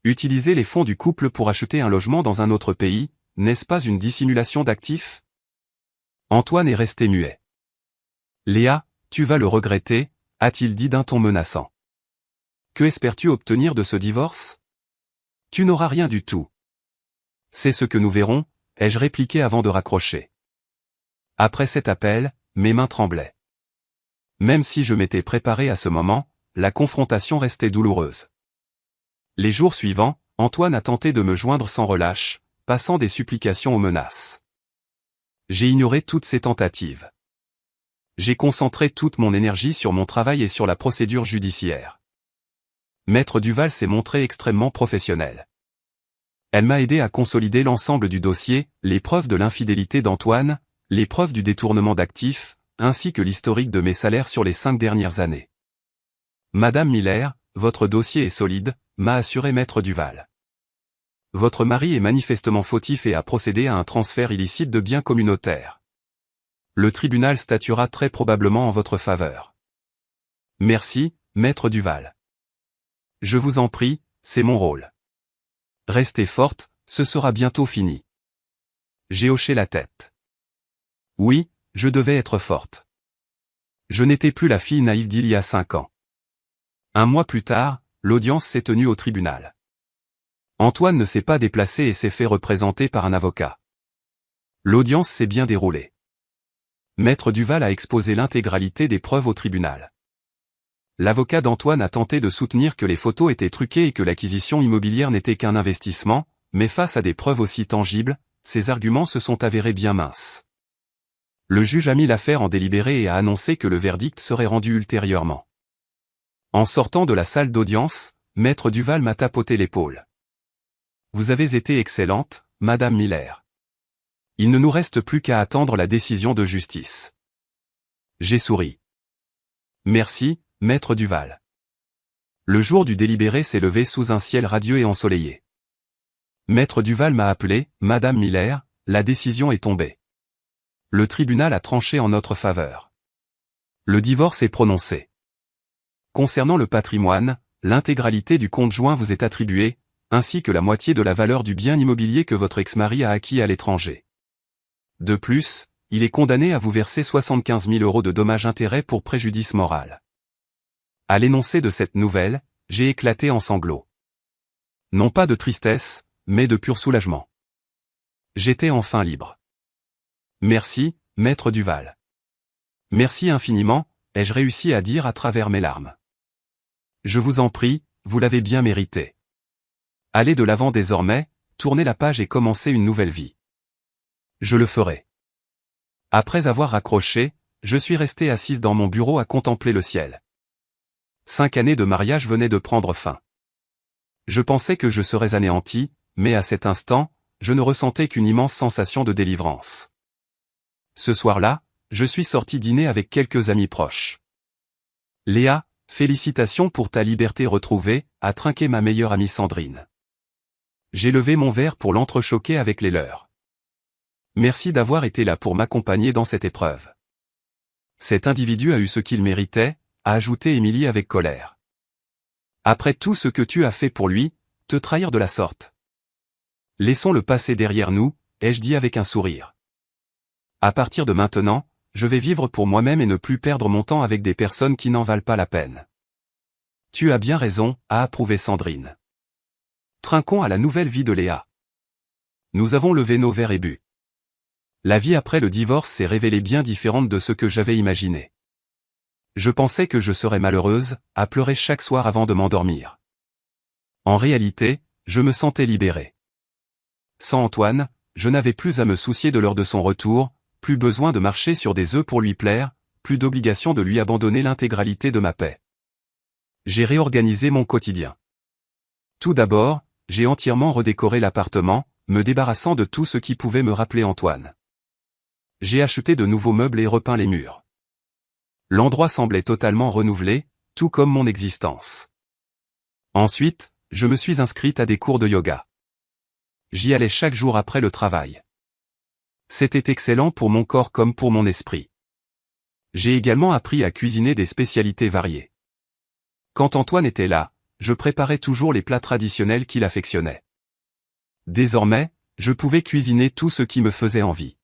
Speaker 1: Utiliser les fonds du couple pour acheter un logement dans un autre pays, n'est-ce pas une dissimulation d'actifs? Antoine est resté muet. Léa, tu vas le regretter, a-t-il dit d'un ton menaçant. Que espères-tu obtenir de ce divorce? Tu n'auras rien du tout. C'est ce que nous verrons, ai-je répliqué avant de raccrocher. Après cet appel, mes mains tremblaient. Même si je m'étais préparé à ce moment, la confrontation restait douloureuse. Les jours suivants, Antoine a tenté de me joindre sans relâche, passant des supplications aux menaces. J'ai ignoré toutes ces tentatives. J'ai concentré toute mon énergie sur mon travail et sur la procédure judiciaire. Maître Duval s'est montré extrêmement professionnel. Elle m'a aidé à consolider l'ensemble du dossier, les preuves de l'infidélité d'Antoine, les preuves du détournement d'actifs, ainsi que l'historique de mes salaires sur les 5 dernières années. Madame Miller, votre dossier est solide, m'a assuré Maître Duval. Votre mari est manifestement fautif et a procédé à un transfert illicite de biens communautaires. Le tribunal statuera très probablement en votre faveur. Merci, Maître Duval. Je vous en prie, c'est mon rôle. Restez forte, ce sera bientôt fini. J'ai hoché la tête. Oui, je devais être forte. Je n'étais plus la fille naïve d'il y a 5 ans. Un mois plus tard, l'audience s'est tenue au tribunal. Antoine ne s'est pas déplacé et s'est fait représenter par un avocat. L'audience s'est bien déroulée. Maître Duval a exposé l'intégralité des preuves au tribunal. L'avocat d'Antoine a tenté de soutenir que les photos étaient truquées et que l'acquisition immobilière n'était qu'un investissement, mais face à des preuves aussi tangibles, ses arguments se sont avérés bien minces. Le juge a mis l'affaire en délibéré et a annoncé que le verdict serait rendu ultérieurement. En sortant de la salle d'audience, Maître Duval m'a tapoté l'épaule. « Vous avez été excellente, Madame Miller. Il ne nous reste plus qu'à attendre la décision de justice. » J'ai souri. « Merci, Maître Duval. » Le jour du délibéré s'est levé sous un ciel radieux et ensoleillé. Maître Duval m'a appelé, « Madame Miller, la décision est tombée. Le tribunal a tranché en notre faveur. Le divorce est prononcé. Concernant le patrimoine, l'intégralité du compte joint vous est attribuée, ainsi que la moitié de la valeur du bien immobilier que votre ex-mari a acquis à l'étranger. De plus, il est condamné à vous verser 75 000 € de dommages-intérêts pour préjudice moral. » À l'énoncé de cette nouvelle, j'ai éclaté en sanglots. Non pas de tristesse, mais de pur soulagement. J'étais enfin libre. « Merci, Maître Duval. Merci infiniment, ai-je réussi à dire à travers mes larmes. Je vous en prie, vous l'avez bien mérité. Allez de l'avant désormais, tournez la page et commencez une nouvelle vie. Je le ferai. » Après avoir raccroché, je suis resté assise dans mon bureau à contempler le ciel. 5 années de mariage venaient de prendre fin. Je pensais que je serais anéanti, mais à cet instant, je ne ressentais qu'une immense sensation de délivrance. Ce soir-là, je suis sorti dîner avec quelques amis proches. Léa, félicitations pour ta liberté retrouvée, a trinqué ma meilleure amie Sandrine. J'ai levé mon verre pour l'entrechoquer avec les leurs. Merci d'avoir été là pour m'accompagner dans cette épreuve. Cet individu a eu ce qu'il méritait, a ajouté Émilie avec colère. Après tout ce que tu as fait pour lui, te trahir de la sorte. Laissons le passé derrière nous, ai-je dit avec un sourire. À partir de maintenant, je vais vivre pour moi-même et ne plus perdre mon temps avec des personnes qui n'en valent pas la peine. Tu as bien raison, a approuvé Sandrine. Trinquons à la nouvelle vie de Léa. Nous avons levé nos verres et bu. La vie après le divorce s'est révélée bien différente de ce que j'avais imaginé. Je pensais que je serais malheureuse, à pleurer chaque soir avant de m'endormir. En réalité, je me sentais libéré. Sans Antoine, je n'avais plus à me soucier de l'heure de son retour, plus besoin de marcher sur des œufs pour lui plaire, plus d'obligation de lui abandonner l'intégralité de ma paix. J'ai réorganisé mon quotidien. Tout d'abord, j'ai entièrement redécoré l'appartement, me débarrassant de tout ce qui pouvait me rappeler Antoine. J'ai acheté de nouveaux meubles et repeint les murs. L'endroit semblait totalement renouvelé, tout comme mon existence. Ensuite, je me suis inscrite à des cours de yoga. J'y allais chaque jour après le travail. C'était excellent pour mon corps comme pour mon esprit. J'ai également appris à cuisiner des spécialités variées. Quand Antoine était là, je préparais toujours les plats traditionnels qu'il affectionnait. Désormais, je pouvais cuisiner tout ce qui me faisait envie.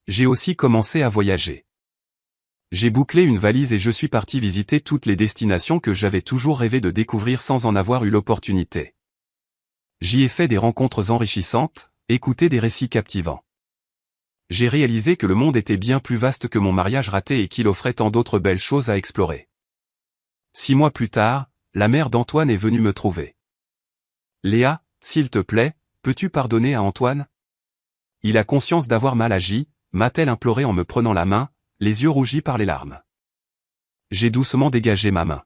Speaker 1: J'ai aussi commencé à voyager. J'ai bouclé une valise et je suis parti visiter toutes les destinations que j'avais toujours rêvé de découvrir sans en avoir eu l'opportunité. J'y ai fait des rencontres enrichissantes, écouté des récits captivants. J'ai réalisé que le monde était bien plus vaste que mon mariage raté et qu'il offrait tant d'autres belles choses à explorer. 6 mois plus tard, la mère d'Antoine est venue me trouver. « Léa, s'il te plaît, peux-tu pardonner à Antoine ? Il a conscience d'avoir mal agi », m'a-t-elle imploré en me prenant la main, les yeux rougis par les larmes. J'ai doucement dégagé ma main.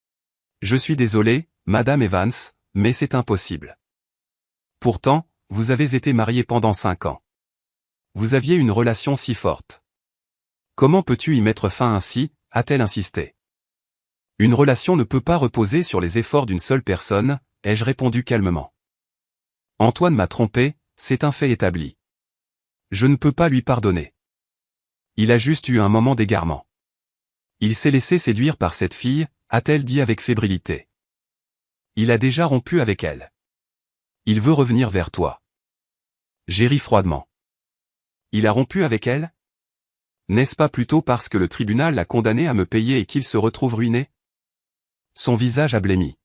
Speaker 1: « Je suis désolé, Madame Evans, mais c'est impossible. Pourtant, vous avez été mariés pendant 5 ans. Vous aviez une relation si forte. Comment peux-tu y mettre fin ainsi ?» a-t-elle insisté. « Une relation ne peut pas reposer sur les efforts d'une seule personne », ai-je répondu calmement. Antoine m'a trompé, c'est un fait établi. Je ne peux pas lui pardonner. Il a juste eu un moment d'égarement. Il s'est laissé séduire par cette fille, a-t-elle dit avec fébrilité. Il a déjà rompu avec elle. Il veut revenir vers toi. J'ai ri froidement. Il a rompu avec elle ? N'est-ce pas plutôt parce que le tribunal l'a condamné à me payer et qu'il se retrouve ruiné ? Son visage a blêmi.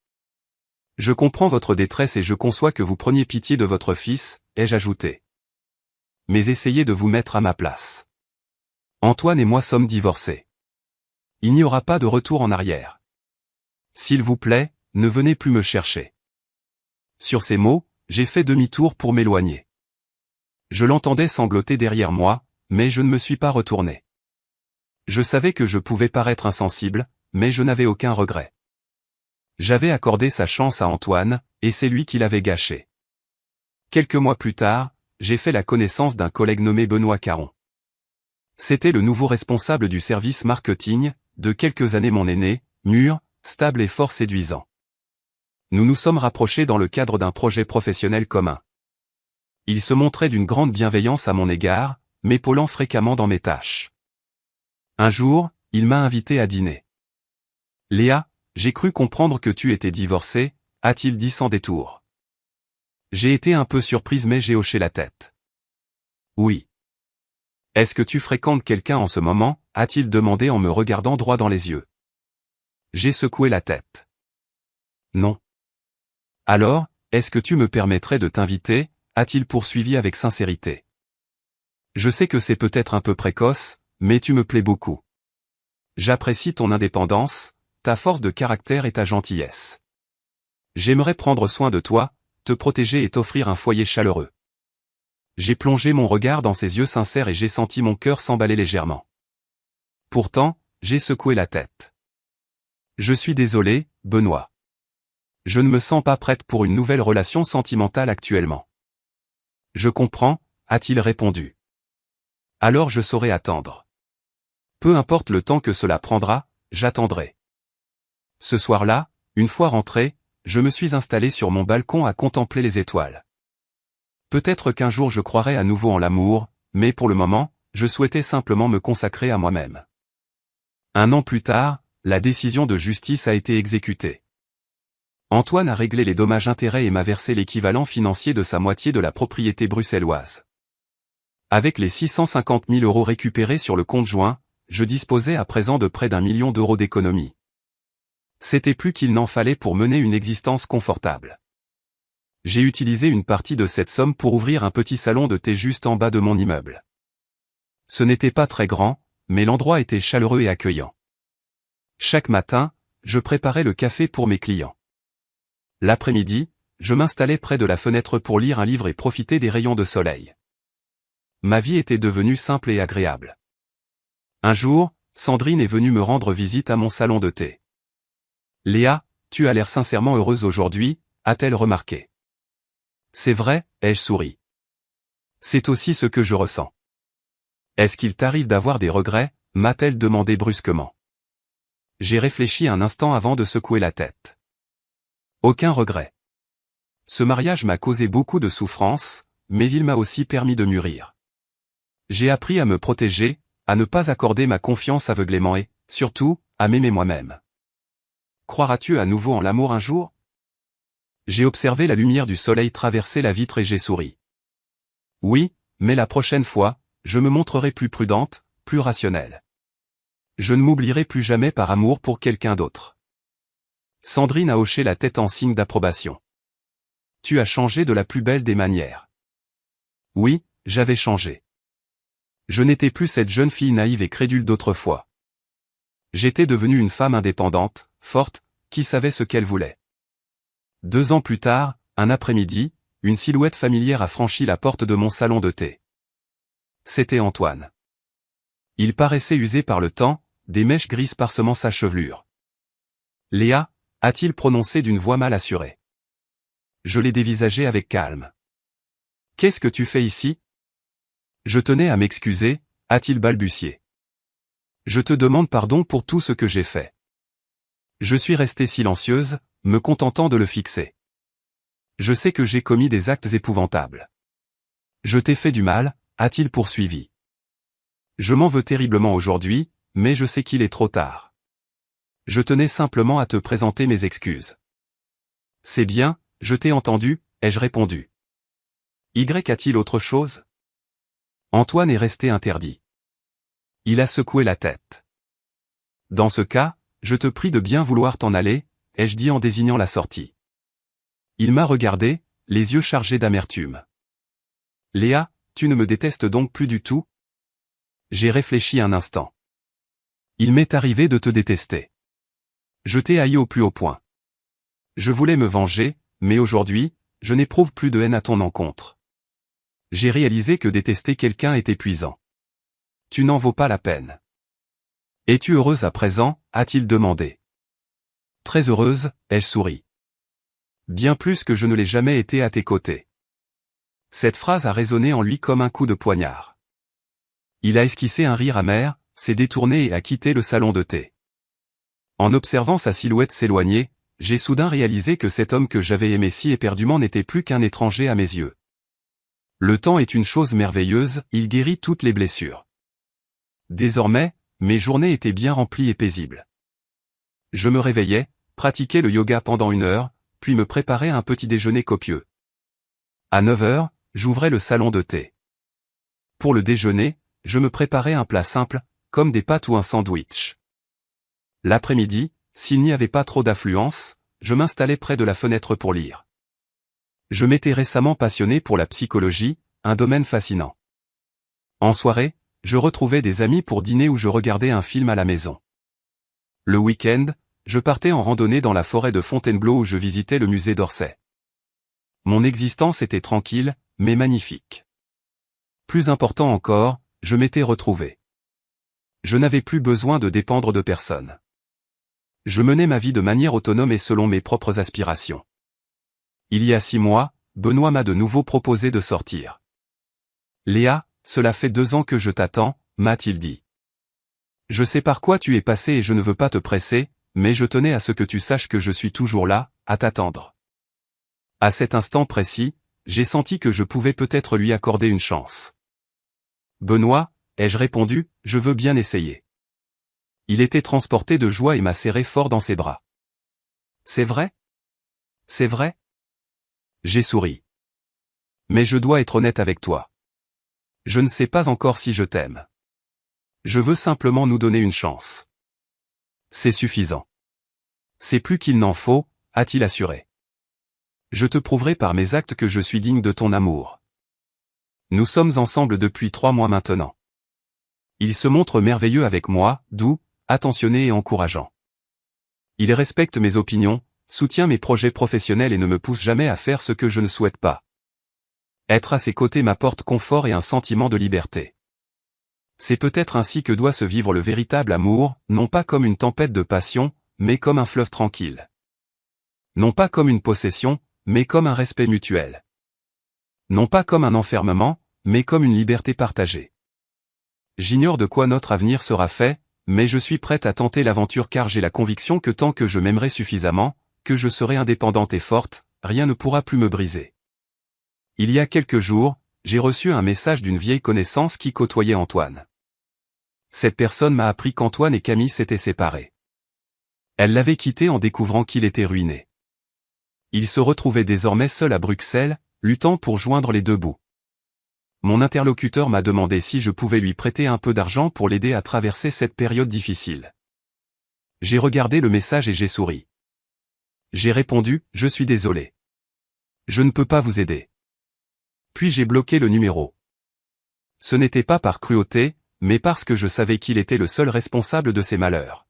Speaker 1: Je comprends votre détresse et je conçois que vous preniez pitié de votre fils, ai-je ajouté. Mais essayez de vous mettre à ma place. Antoine et moi sommes divorcés. Il n'y aura pas de retour en arrière. S'il vous plaît, ne venez plus me chercher. Sur ces mots, j'ai fait demi-tour pour m'éloigner. Je l'entendais sangloter derrière moi, mais je ne me suis pas retourné. Je savais que je pouvais paraître insensible, mais je n'avais aucun regret. J'avais accordé sa chance à Antoine, et c'est lui qui l'avait gâché. Quelques mois plus tard, j'ai fait la connaissance d'un collègue nommé Benoît Caron. C'était le nouveau responsable du service marketing, de quelques années mon aîné, mûr, stable et fort séduisant. Nous nous sommes rapprochés dans le cadre d'un projet professionnel commun. Il se montrait d'une grande bienveillance à mon égard, m'épaulant fréquemment dans mes tâches. Un jour, il m'a invité à dîner. « Léa, j'ai cru comprendre que tu étais divorcée », a-t-il dit sans détour. J'ai été un peu surprise mais j'ai hoché la tête. « Oui. »« Est-ce que tu fréquentes quelqu'un en ce moment ?» a-t-il demandé en me regardant droit dans les yeux. J'ai secoué la tête. « Non. »« Alors, est-ce que tu me permettrais de t'inviter ?» a-t-il poursuivi avec sincérité. « Je sais que c'est peut-être un peu précoce, mais tu me plais beaucoup. J'apprécie ton indépendance, ta force de caractère et ta gentillesse. J'aimerais prendre soin de toi, te protéger et t'offrir un foyer chaleureux. » J'ai plongé mon regard dans ses yeux sincères et j'ai senti mon cœur s'emballer légèrement. Pourtant, j'ai secoué la tête. « Je suis désolé, Benoît. Je ne me sens pas prête pour une nouvelle relation sentimentale actuellement. »« Je comprends, » a-t-il répondu. « Alors je saurai attendre. Peu importe le temps que cela prendra, j'attendrai. » Ce soir-là, une fois rentré, je me suis installé sur mon balcon à contempler les étoiles. Peut-être qu'un jour je croirai à nouveau en l'amour, mais pour le moment, je souhaitais simplement me consacrer à moi-même. 1 an plus tard, la décision de justice a été exécutée. Antoine a réglé les dommages-intérêts et m'a versé l'équivalent financier de sa moitié de la propriété bruxelloise. Avec les 650 000 € récupérés sur le compte joint, je disposais à présent de près d'1 million d'euros d'économies. C'était plus qu'il n'en fallait pour mener une existence confortable. J'ai utilisé une partie de cette somme pour ouvrir un petit salon de thé juste en bas de mon immeuble. Ce n'était pas très grand, mais l'endroit était chaleureux et accueillant. Chaque matin, je préparais le café pour mes clients. L'après-midi, je m'installais près de la fenêtre pour lire un livre et profiter des rayons de soleil. Ma vie était devenue simple et agréable. Un jour, Sandrine est venue me rendre visite à mon salon de thé. « Léa, tu as l'air sincèrement heureuse aujourd'hui », a-t-elle remarqué. « C'est vrai », ai-je souri. « C'est aussi ce que je ressens. »« Est-ce qu'il t'arrive d'avoir des regrets ?» m'a-t-elle demandé brusquement. J'ai réfléchi un instant avant de secouer la tête. Aucun regret. Ce mariage m'a causé beaucoup de souffrance, mais il m'a aussi permis de mûrir. J'ai appris à me protéger, à ne pas accorder ma confiance aveuglément et, surtout, à m'aimer moi-même. Croiras-tu à nouveau en l'amour un jour ? J'ai observé la lumière du soleil traverser la vitre et j'ai souri. Oui, mais la prochaine fois, je me montrerai plus prudente, plus rationnelle. Je ne m'oublierai plus jamais par amour pour quelqu'un d'autre. Sandrine a hoché la tête en signe d'approbation. Tu as changé de la plus belle des manières. Oui, j'avais changé. Je n'étais plus cette jeune fille naïve et crédule d'autrefois. J'étais devenue une femme indépendante, forte, qui savait ce qu'elle voulait. 2 ans plus tard, un après-midi, une silhouette familière a franchi la porte de mon salon de thé. C'était Antoine. Il paraissait usé par le temps, des mèches grises parsemant sa chevelure. « Léa » a-t-il prononcé d'une voix mal assurée. Je l'ai dévisagé avec calme. « Qu'est-ce que tu fais ici ?» Je tenais à m'excuser, a-t-il balbutié. Je te demande pardon pour tout ce que j'ai fait. Je suis restée silencieuse, me contentant de le fixer. Je sais que j'ai commis des actes épouvantables. Je t'ai fait du mal, a-t-il poursuivi. Je m'en veux terriblement aujourd'hui, mais je sais qu'il est trop tard. Je tenais simplement à te présenter mes excuses. C'est bien, je t'ai entendu, ai-je répondu. Y a-t-il autre chose ? Antoine est resté interdit. Il a secoué la tête. Dans ce cas, je te prie de bien vouloir t'en aller, ai-je dit en désignant la sortie. Il m'a regardé, les yeux chargés d'amertume. Léa, tu ne me détestes donc plus du tout ? J'ai réfléchi un instant. Il m'est arrivé de te détester. Je t'ai haï au plus haut point. Je voulais me venger, mais aujourd'hui, je n'éprouve plus de haine à ton encontre. J'ai réalisé que détester quelqu'un est épuisant. Tu n'en vaux pas la peine. Es-tu heureuse à présent, a-t-il demandé. Très heureuse, ai-je souri. Bien plus que je ne l'ai jamais été à tes côtés. Cette phrase a résonné en lui comme un coup de poignard. Il a esquissé un rire amer, s'est détourné et a quitté le salon de thé. En observant sa silhouette s'éloigner, j'ai soudain réalisé que cet homme que j'avais aimé si éperdument n'était plus qu'un étranger à mes yeux. Le temps est une chose merveilleuse, il guérit toutes les blessures. Désormais, mes journées étaient bien remplies et paisibles. Je me réveillais, pratiquais le yoga pendant 1 heure, puis me préparais un petit déjeuner copieux. À 9 heures, j'ouvrais le salon de thé. Pour le déjeuner, je me préparais un plat simple, comme des pâtes ou un sandwich. L'après-midi, s'il n'y avait pas trop d'affluence, je m'installais près de la fenêtre pour lire. Je m'étais récemment passionné pour la psychologie, un domaine fascinant. En soirée, je retrouvais des amis pour dîner ou je regardais un film à la maison. Le week-end, je partais en randonnée dans la forêt de Fontainebleau où je visitais le musée d'Orsay. Mon existence était tranquille, mais magnifique. Plus important encore, je m'étais retrouvé. Je n'avais plus besoin de dépendre de personne. Je menais ma vie de manière autonome et selon mes propres aspirations. Il y a 6 mois, Benoît m'a de nouveau proposé de sortir. Léa, cela fait 2 ans que je t'attends, m'a-t-il dit. Je sais par quoi tu es passé et je ne veux pas te presser, mais je tenais à ce que tu saches que je suis toujours là, à t'attendre. À cet instant précis, j'ai senti que je pouvais peut-être lui accorder une chance. Benoît, ai-je répondu, je veux bien essayer. Il était transporté de joie et m'a serré fort dans ses bras. C'est vrai? C'est vrai? J'ai souri. Mais je dois être honnête avec toi. Je ne sais pas encore si je t'aime. Je veux simplement nous donner une chance. C'est suffisant. C'est plus qu'il n'en faut, a-t-il assuré. Je te prouverai par mes actes que je suis digne de ton amour. Nous sommes ensemble depuis 3 mois maintenant. Il se montre merveilleux avec moi, doux, attentionné et encourageant. Il respecte mes opinions, soutient mes projets professionnels et ne me pousse jamais à faire ce que je ne souhaite pas. Être à ses côtés m'apporte confort et un sentiment de liberté. C'est peut-être ainsi que doit se vivre le véritable amour, non pas comme une tempête de passion, mais comme un fleuve tranquille. Non pas comme une possession, mais comme un respect mutuel. Non pas comme un enfermement, mais comme une liberté partagée. J'ignore de quoi notre avenir sera fait, mais je suis prête à tenter l'aventure car j'ai la conviction que tant que je m'aimerai suffisamment, que je serai indépendante et forte, rien ne pourra plus me briser. Il y a quelques jours, j'ai reçu un message d'une vieille connaissance qui côtoyait Antoine. Cette personne m'a appris qu'Antoine et Camille s'étaient séparés. Elle l'avait quitté en découvrant qu'il était ruiné. Il se retrouvait désormais seul à Bruxelles, luttant pour joindre les 2 bouts. Mon interlocuteur m'a demandé si je pouvais lui prêter un peu d'argent pour l'aider à traverser cette période difficile. J'ai regardé le message et j'ai souri. J'ai répondu, je suis désolé. Je ne peux pas vous aider. Puis j'ai bloqué le numéro. Ce n'était pas par cruauté, mais parce que je savais qu'il était le seul responsable de ses malheurs.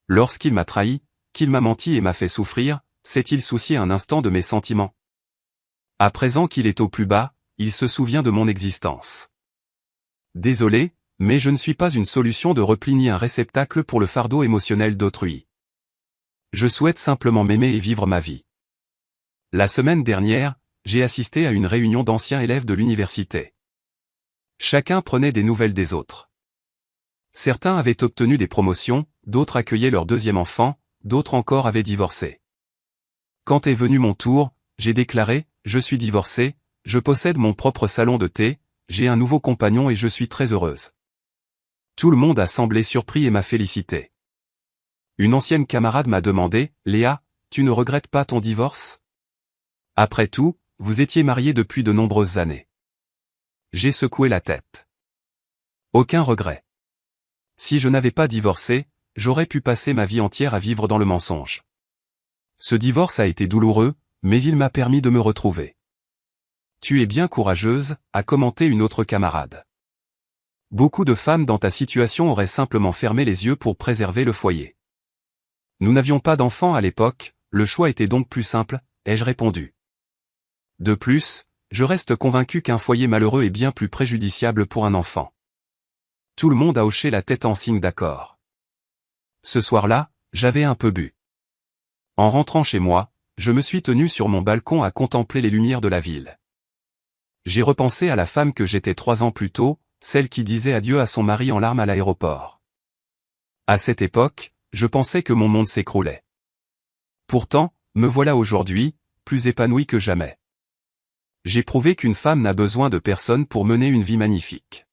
Speaker 1: Lorsqu'il m'a trahi, qu'il m'a menti et m'a fait souffrir, s'est-il soucié un instant de mes sentiments? À présent qu'il est au plus bas, il se souvient de mon existence. Désolé, mais je ne suis pas une solution de repli ni un réceptacle pour le fardeau émotionnel d'autrui. Je souhaite simplement m'aimer et vivre ma vie. La semaine dernière, j'ai assisté à une réunion d'anciens élèves de l'université. Chacun prenait des nouvelles des autres. Certains avaient obtenu des promotions, d'autres accueillaient leur 2e enfant, d'autres encore avaient divorcé. Quand est venu mon tour, j'ai déclaré, je suis divorcée, je possède mon propre salon de thé, j'ai un nouveau compagnon et je suis très heureuse. Tout le monde a semblé surpris et m'a félicité. Une ancienne camarade m'a demandé, Léa, tu ne regrettes pas ton divorce? Après tout, vous étiez mariés depuis de nombreuses années. J'ai secoué la tête. Aucun regret. Si je n'avais pas divorcé, j'aurais pu passer ma vie entière à vivre dans le mensonge. Ce divorce a été douloureux, mais il m'a permis de me retrouver. Tu es bien courageuse, a commenté une autre camarade. Beaucoup de femmes dans ta situation auraient simplement fermé les yeux pour préserver le foyer. Nous n'avions pas d'enfants à l'époque, le choix était donc plus simple, ai-je répondu. De plus, je reste convaincu qu'un foyer malheureux est bien plus préjudiciable pour un enfant. Tout le monde a hoché la tête en signe d'accord. Ce soir-là, j'avais un peu bu. En rentrant chez moi, je me suis tenu sur mon balcon à contempler les lumières de la ville. J'ai repensé à la femme que j'étais 3 ans plus tôt, celle qui disait adieu à son mari en larmes à l'aéroport. À cette époque, je pensais que mon monde s'écroulait. Pourtant, me voilà aujourd'hui, plus épanoui que jamais. J'ai prouvé qu'une femme n'a besoin de personne pour mener une vie magnifique.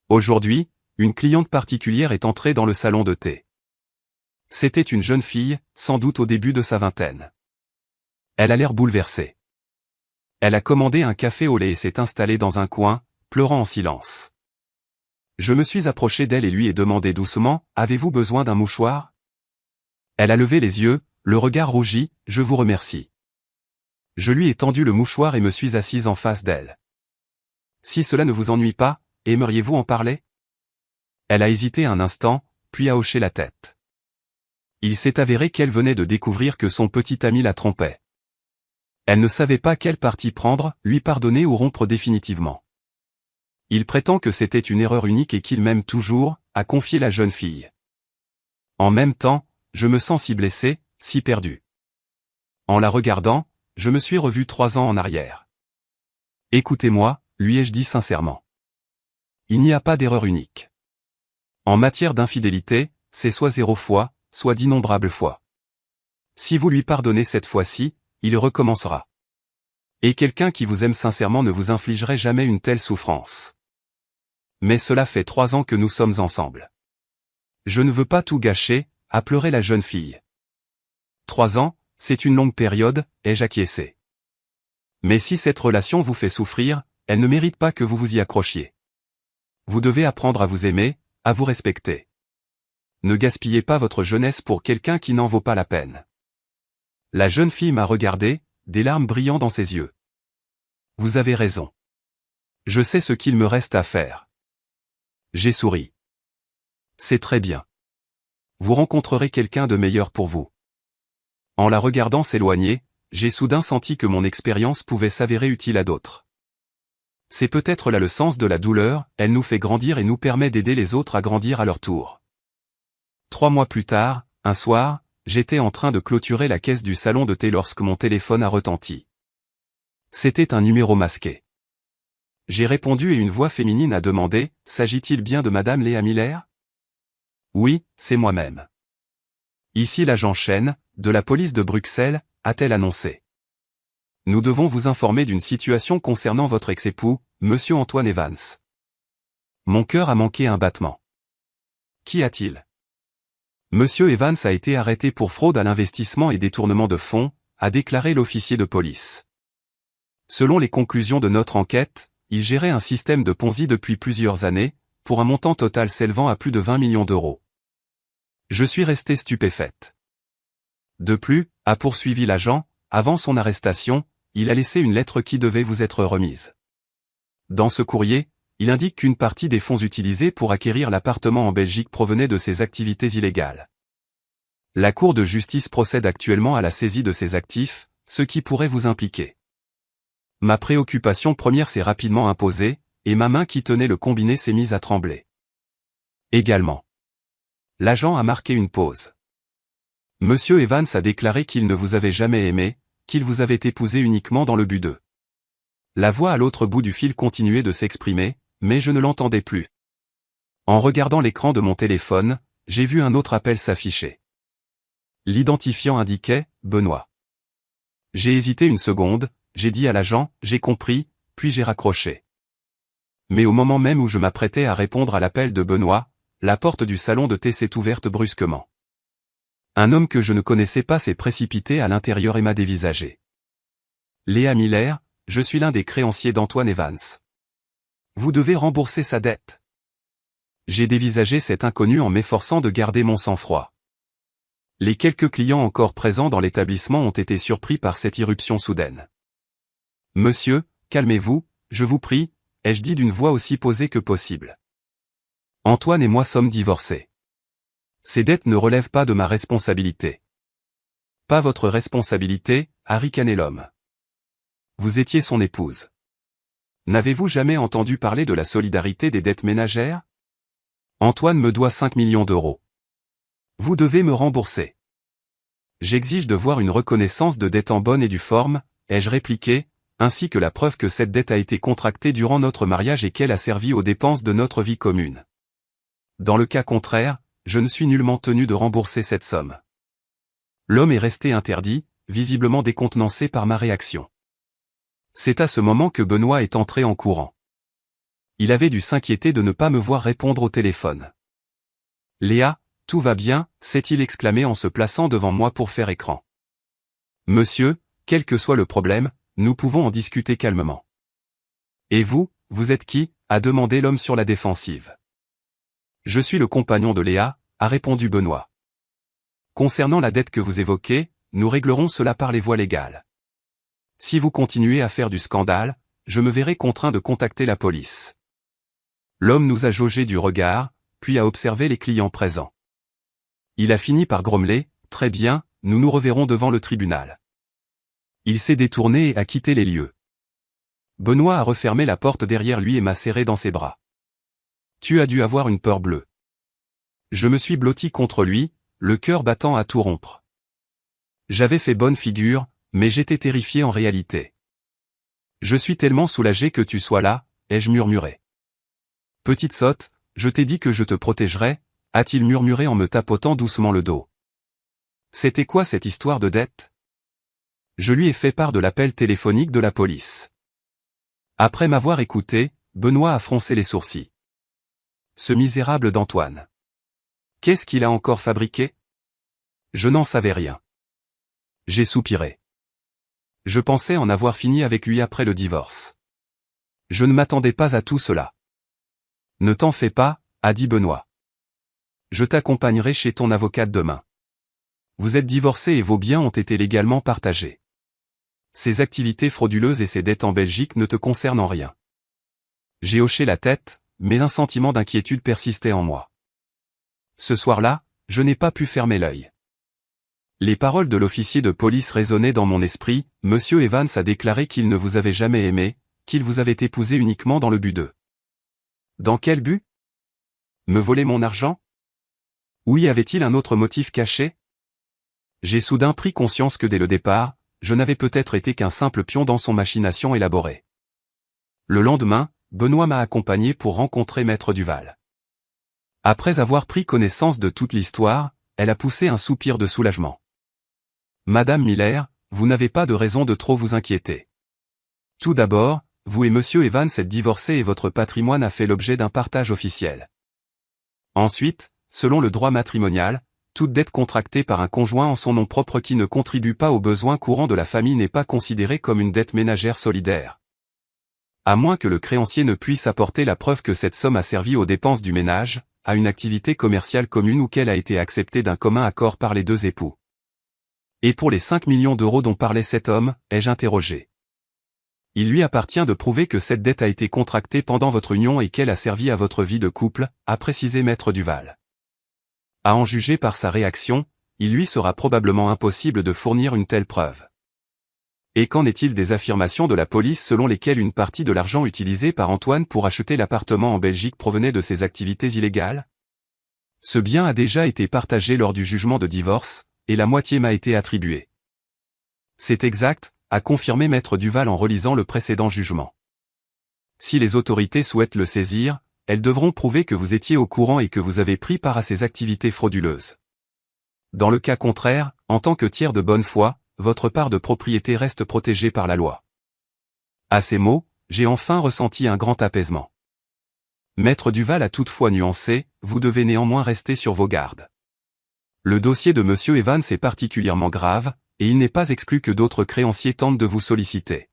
Speaker 1: Aujourd'hui, une cliente particulière est entrée dans le salon de thé. C'était une jeune fille, sans doute au début de sa vingtaine. Elle a l'air bouleversée. Elle a commandé un café au lait et s'est installée dans un coin, pleurant en silence. Je me suis approché d'elle et lui ai demandé doucement, « Avez-vous besoin d'un mouchoir ?» Elle a levé les yeux, le regard rougi, « Je vous remercie. » Je lui ai tendu le mouchoir et me suis assise en face d'elle. « Si cela ne vous ennuie pas, aimeriez-vous en parler ?» Elle a hésité un instant, puis a hoché la tête. Il s'est avéré qu'elle venait de découvrir que son petit ami la trompait. Elle ne savait pas quel parti prendre, lui pardonner ou rompre définitivement. Il prétend que c'était une erreur unique et qu'il m'aime toujours, a confié la jeune fille. En même temps, je me sens si blessé, si perdu. En la regardant, je me suis revu 3 ans en arrière. Écoutez-moi, lui ai-je dit sincèrement. Il n'y a pas d'erreur unique. En matière d'infidélité, c'est soit 0 fois, soit d'innombrables fois. Si vous lui pardonnez cette fois-ci, il recommencera. Et quelqu'un qui vous aime sincèrement ne vous infligerait jamais une telle souffrance. Mais cela fait 3 ans que nous sommes ensemble. Je ne veux pas tout gâcher, a pleuré la jeune fille. 3 ans, c'est une longue période, ai-je acquiescé. Mais si cette relation vous fait souffrir, elle ne mérite pas que vous vous y accrochiez. Vous devez apprendre à vous aimer, à vous respecter. Ne gaspillez pas votre jeunesse pour quelqu'un qui n'en vaut pas la peine. La jeune fille m'a regardé, des larmes brillant dans ses yeux. Vous avez raison. Je sais ce qu'il me reste à faire. J'ai souri. C'est très bien. Vous rencontrerez quelqu'un de meilleur pour vous. En la regardant s'éloigner, j'ai soudain senti que mon expérience pouvait s'avérer utile à d'autres. C'est peut-être là le sens de la douleur, elle nous fait grandir et nous permet d'aider les autres à grandir à leur tour. 3 mois plus tard, un soir, j'étais en train de clôturer la caisse du salon de thé lorsque mon téléphone a retenti. C'était un numéro masqué. J'ai répondu et une voix féminine a demandé, « S'agit-il bien de Madame Léa Miller ?» Oui, c'est moi-même. Ici l'agent Chen, de la police de Bruxelles, a-t-elle annoncé. Nous devons vous informer d'une situation concernant votre ex-époux, Monsieur Antoine Evans. Mon cœur a manqué un battement. Qu'y a-t-il? Monsieur Evans a été arrêté pour fraude à l'investissement et détournement de fonds, a déclaré l'officier de police. Selon les conclusions de notre enquête, il gérait un système de Ponzi depuis plusieurs années, pour un montant total s'élevant à plus de 20 millions d'euros. Je suis resté stupéfaite. De plus, a poursuivi l'agent, avant son arrestation, il a laissé une lettre qui devait vous être remise. Dans ce courrier, il indique qu'une partie des fonds utilisés pour acquérir l'appartement en Belgique provenait de ses activités illégales. La Cour de justice procède actuellement à la saisie de ces actifs, ce qui pourrait vous impliquer. Ma préoccupation première s'est rapidement imposée, et ma main qui tenait le combiné s'est mise à trembler. Également. L'agent a marqué une pause. Monsieur Evans a déclaré qu'il ne vous avait jamais aimé, qu'il vous avait épousé uniquement dans le but de. La voix à l'autre bout du fil continuait de s'exprimer, mais je ne l'entendais plus. En regardant l'écran de mon téléphone, j'ai vu un autre appel s'afficher. L'identifiant indiquait « Benoît ». J'ai hésité une seconde, j'ai dit à l'agent « J'ai compris », puis j'ai raccroché. Mais au moment même où je m'apprêtais à répondre à l'appel de Benoît, la porte du salon de thé s'est ouverte brusquement. Un homme que je ne connaissais pas s'est précipité à l'intérieur et m'a dévisagé. Léa Miller, je suis l'un des créanciers d'Antoine Evans. Vous devez rembourser sa dette. J'ai dévisagé cet inconnu en m'efforçant de garder mon sang-froid. Les quelques clients encore présents dans l'établissement ont été surpris par cette irruption soudaine. Monsieur, calmez-vous, je vous prie, ai-je dit d'une voix aussi posée que possible. Antoine et moi sommes divorcés. Ces dettes ne relèvent pas de ma responsabilité. Pas votre responsabilité, a ricané l'homme. Vous étiez son épouse. N'avez-vous jamais entendu parler de la solidarité des dettes ménagères? Antoine me doit 5 millions d'euros. Vous devez me rembourser. J'exige de voir une reconnaissance de dette en bonne et due forme, ai-je répliqué, ainsi que la preuve que cette dette a été contractée durant notre mariage et qu'elle a servi aux dépenses de notre vie commune. Dans le cas contraire, je ne suis nullement tenu de rembourser cette somme. L'homme est resté interdit, visiblement décontenancé par ma réaction. C'est à ce moment que Benoît est entré en courant. Il avait dû s'inquiéter de ne pas me voir répondre au téléphone. « Léa, tout va bien » s'est-il exclamé en se plaçant devant moi pour faire écran. « Monsieur, quel que soit le problème, nous pouvons en discuter calmement. »« Et vous, vous êtes qui ?» a demandé l'homme sur la défensive. « Je suis le compagnon de Léa » a répondu Benoît. « Concernant la dette que vous évoquez, nous réglerons cela par les voies légales. Si vous continuez à faire du scandale, je me verrai contraint de contacter la police. » L'homme nous a jaugé du regard, puis a observé les clients présents. Il a fini par grommeler, « Très bien, nous nous reverrons devant le tribunal. » Il s'est détourné et a quitté les lieux. Benoît a refermé la porte derrière lui et m'a serré dans ses bras. Tu as dû avoir une peur bleue. Je me suis blotti contre lui, le cœur battant à tout rompre. J'avais fait bonne figure, mais j'étais terrifié en réalité. Je suis tellement soulagé que tu sois là, ai-je murmuré. Petite sotte, je t'ai dit que je te protégerais, a-t-il murmuré en me tapotant doucement le dos. C'était quoi cette histoire de dette? Je lui ai fait part de l'appel téléphonique de la police. Après m'avoir écouté, Benoît a froncé les sourcils. Ce misérable d'Antoine. Qu'est-ce qu'il a encore fabriqué? Je n'en savais rien. J'ai soupiré. Je pensais en avoir fini avec lui après le divorce. Je ne m'attendais pas à tout cela. Ne t'en fais pas, a dit Benoît. Je t'accompagnerai chez ton avocate demain. Vous êtes divorcés et vos biens ont été légalement partagés. Ces activités frauduleuses et ces dettes en Belgique ne te concernent en rien. J'ai hoché la tête, mais un sentiment d'inquiétude persistait en moi. Ce soir-là, je n'ai pas pu fermer l'œil. Les paroles de l'officier de police résonnaient dans mon esprit, « Monsieur Evans a déclaré qu'il ne vous avait jamais aimé, qu'il vous avait épousé uniquement dans le but de... » Dans quel but? Me voler mon argent? Ou y avait-il un autre motif caché? J'ai soudain pris conscience que dès le départ, je n'avais peut-être été qu'un simple pion dans son machination élaborée. Le lendemain, Benoît m'a accompagné pour rencontrer Maître Duval. Après avoir pris connaissance de toute l'histoire, elle a poussé un soupir de soulagement. « Madame Miller, vous n'avez pas de raison de trop vous inquiéter. Tout d'abord, vous et Monsieur Evans êtes divorcés et votre patrimoine a fait l'objet d'un partage officiel. Ensuite, selon le droit matrimonial, toute dette contractée par un conjoint en son nom propre qui ne contribue pas aux besoins courants de la famille n'est pas considérée comme une dette ménagère solidaire. À moins que le créancier ne puisse apporter la preuve que cette somme a servi aux dépenses du ménage, à une activité commerciale commune ou qu'elle a été acceptée d'un commun accord par les deux époux. Et pour les 5 millions d'euros dont parlait cet homme, ai-je interrogé. Il lui appartient de prouver que cette dette a été contractée pendant votre union et qu'elle a servi à votre vie de couple, a précisé Maître Duval. À en juger par sa réaction, il lui sera probablement impossible de fournir une telle preuve. Et qu'en est-il des affirmations de la police selon lesquelles une partie de l'argent utilisé par Antoine pour acheter l'appartement en Belgique provenait de ses activités illégales? Ce bien a déjà été partagé lors du jugement de divorce, et la moitié m'a été attribuée. C'est exact, a confirmé Maître Duval en relisant le précédent jugement. Si les autorités souhaitent le saisir, elles devront prouver que vous étiez au courant et que vous avez pris part à ces activités frauduleuses. Dans le cas contraire, en tant que tiers de bonne foi, votre part de propriété reste protégée par la loi. À ces mots, j'ai enfin ressenti un grand apaisement. Maître Duval a toutefois nuancé, vous devez néanmoins rester sur vos gardes. Le dossier de Monsieur Evans est particulièrement grave, et il n'est pas exclu que d'autres créanciers tentent de vous solliciter.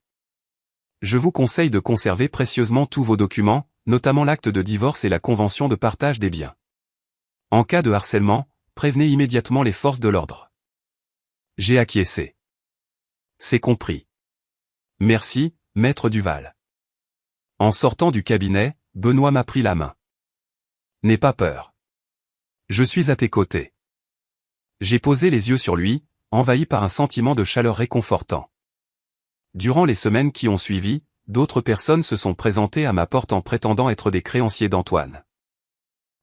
Speaker 1: Je vous conseille de conserver précieusement tous vos documents, notamment l'acte de divorce et la convention de partage des biens. En cas de harcèlement, prévenez immédiatement les forces de l'ordre. J'ai acquiescé. C'est compris. Merci, Maître Duval. En sortant du cabinet, Benoît m'a pris la main. N'aie pas peur. Je suis à tes côtés. J'ai posé les yeux sur lui, envahi par un sentiment de chaleur réconfortant. Durant les semaines qui ont suivi, d'autres personnes se sont présentées à ma porte en prétendant être des créanciers d'Antoine.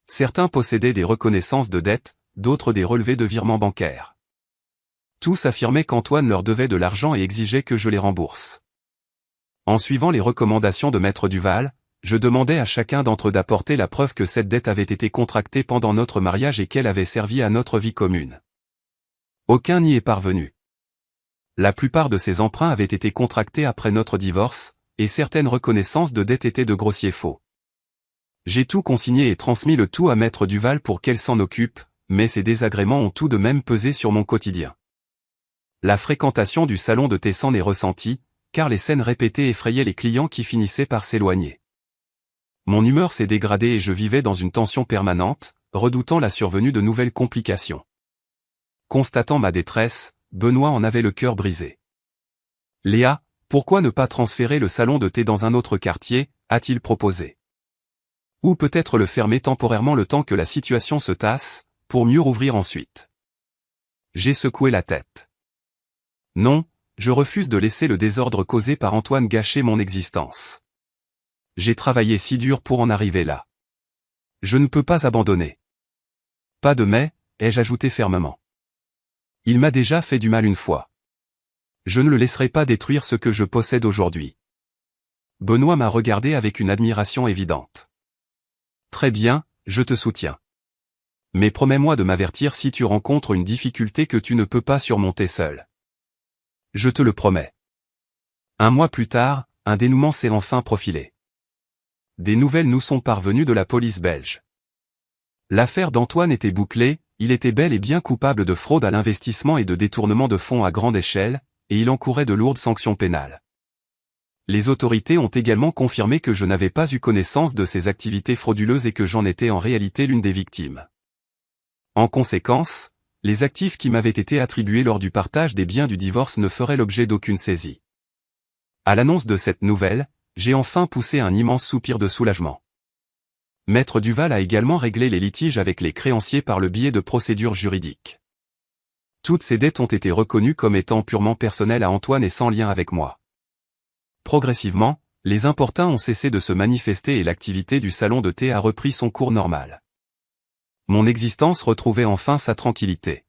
Speaker 1: Certains possédaient des reconnaissances de dettes, d'autres des relevés de virements bancaires. Tous affirmaient qu'Antoine leur devait de l'argent et exigeaient que je les rembourse. En suivant les recommandations de Maître Duval, je demandais à chacun d'entre eux d'apporter la preuve que cette dette avait été contractée pendant notre mariage et qu'elle avait servi à notre vie commune. Aucun n'y est parvenu. La plupart de ces emprunts avaient été contractés après notre divorce, et certaines reconnaissances de dette étaient de grossiers faux. J'ai tout consigné et transmis le tout à Maître Duval pour qu'elle s'en occupe, mais ces désagréments ont tout de même pesé sur mon quotidien. La fréquentation du salon de thé s'en est ressentie, car les scènes répétées effrayaient les clients qui finissaient par s'éloigner. Mon humeur s'est dégradée et je vivais dans une tension permanente, redoutant la survenue de nouvelles complications. Constatant ma détresse, Benoît en avait le cœur brisé. « Léa, pourquoi ne pas transférer le salon de thé dans un autre quartier ?» a-t-il proposé. « Ou peut-être le fermer temporairement le temps que la situation se tasse, pour mieux rouvrir ensuite. » J'ai secoué la tête. Non, je refuse de laisser le désordre causé par Antoine gâcher mon existence. J'ai travaillé si dur pour en arriver là. Je ne peux pas abandonner. Pas de mais, ai-je ajouté fermement. Il m'a déjà fait du mal une fois. Je ne le laisserai pas détruire ce que je possède aujourd'hui. Benoît m'a regardé avec une admiration évidente. Très bien, je te soutiens. Mais promets-moi de m'avertir si tu rencontres une difficulté que tu ne peux pas surmonter seul. Je te le promets. Un mois plus tard, un dénouement s'est enfin profilé. Des nouvelles nous sont parvenues de la police belge. L'affaire d'Antoine était bouclée, il était bel et bien coupable de fraude à l'investissement et de détournement de fonds à grande échelle, et il encourait de lourdes sanctions pénales. Les autorités ont également confirmé que je n'avais pas eu connaissance de ces activités frauduleuses et que j'en étais en réalité l'une des victimes. En conséquence, les actifs qui m'avaient été attribués lors du partage des biens du divorce ne feraient l'objet d'aucune saisie. À l'annonce de cette nouvelle, j'ai enfin poussé un immense soupir de soulagement. Maître Duval a également réglé les litiges avec les créanciers par le biais de procédures juridiques. Toutes ces dettes ont été reconnues comme étant purement personnelles à Antoine et sans lien avec moi. Progressivement, les importuns ont cessé de se manifester et l'activité du salon de thé a repris son cours normal. Mon existence retrouvait enfin sa tranquillité.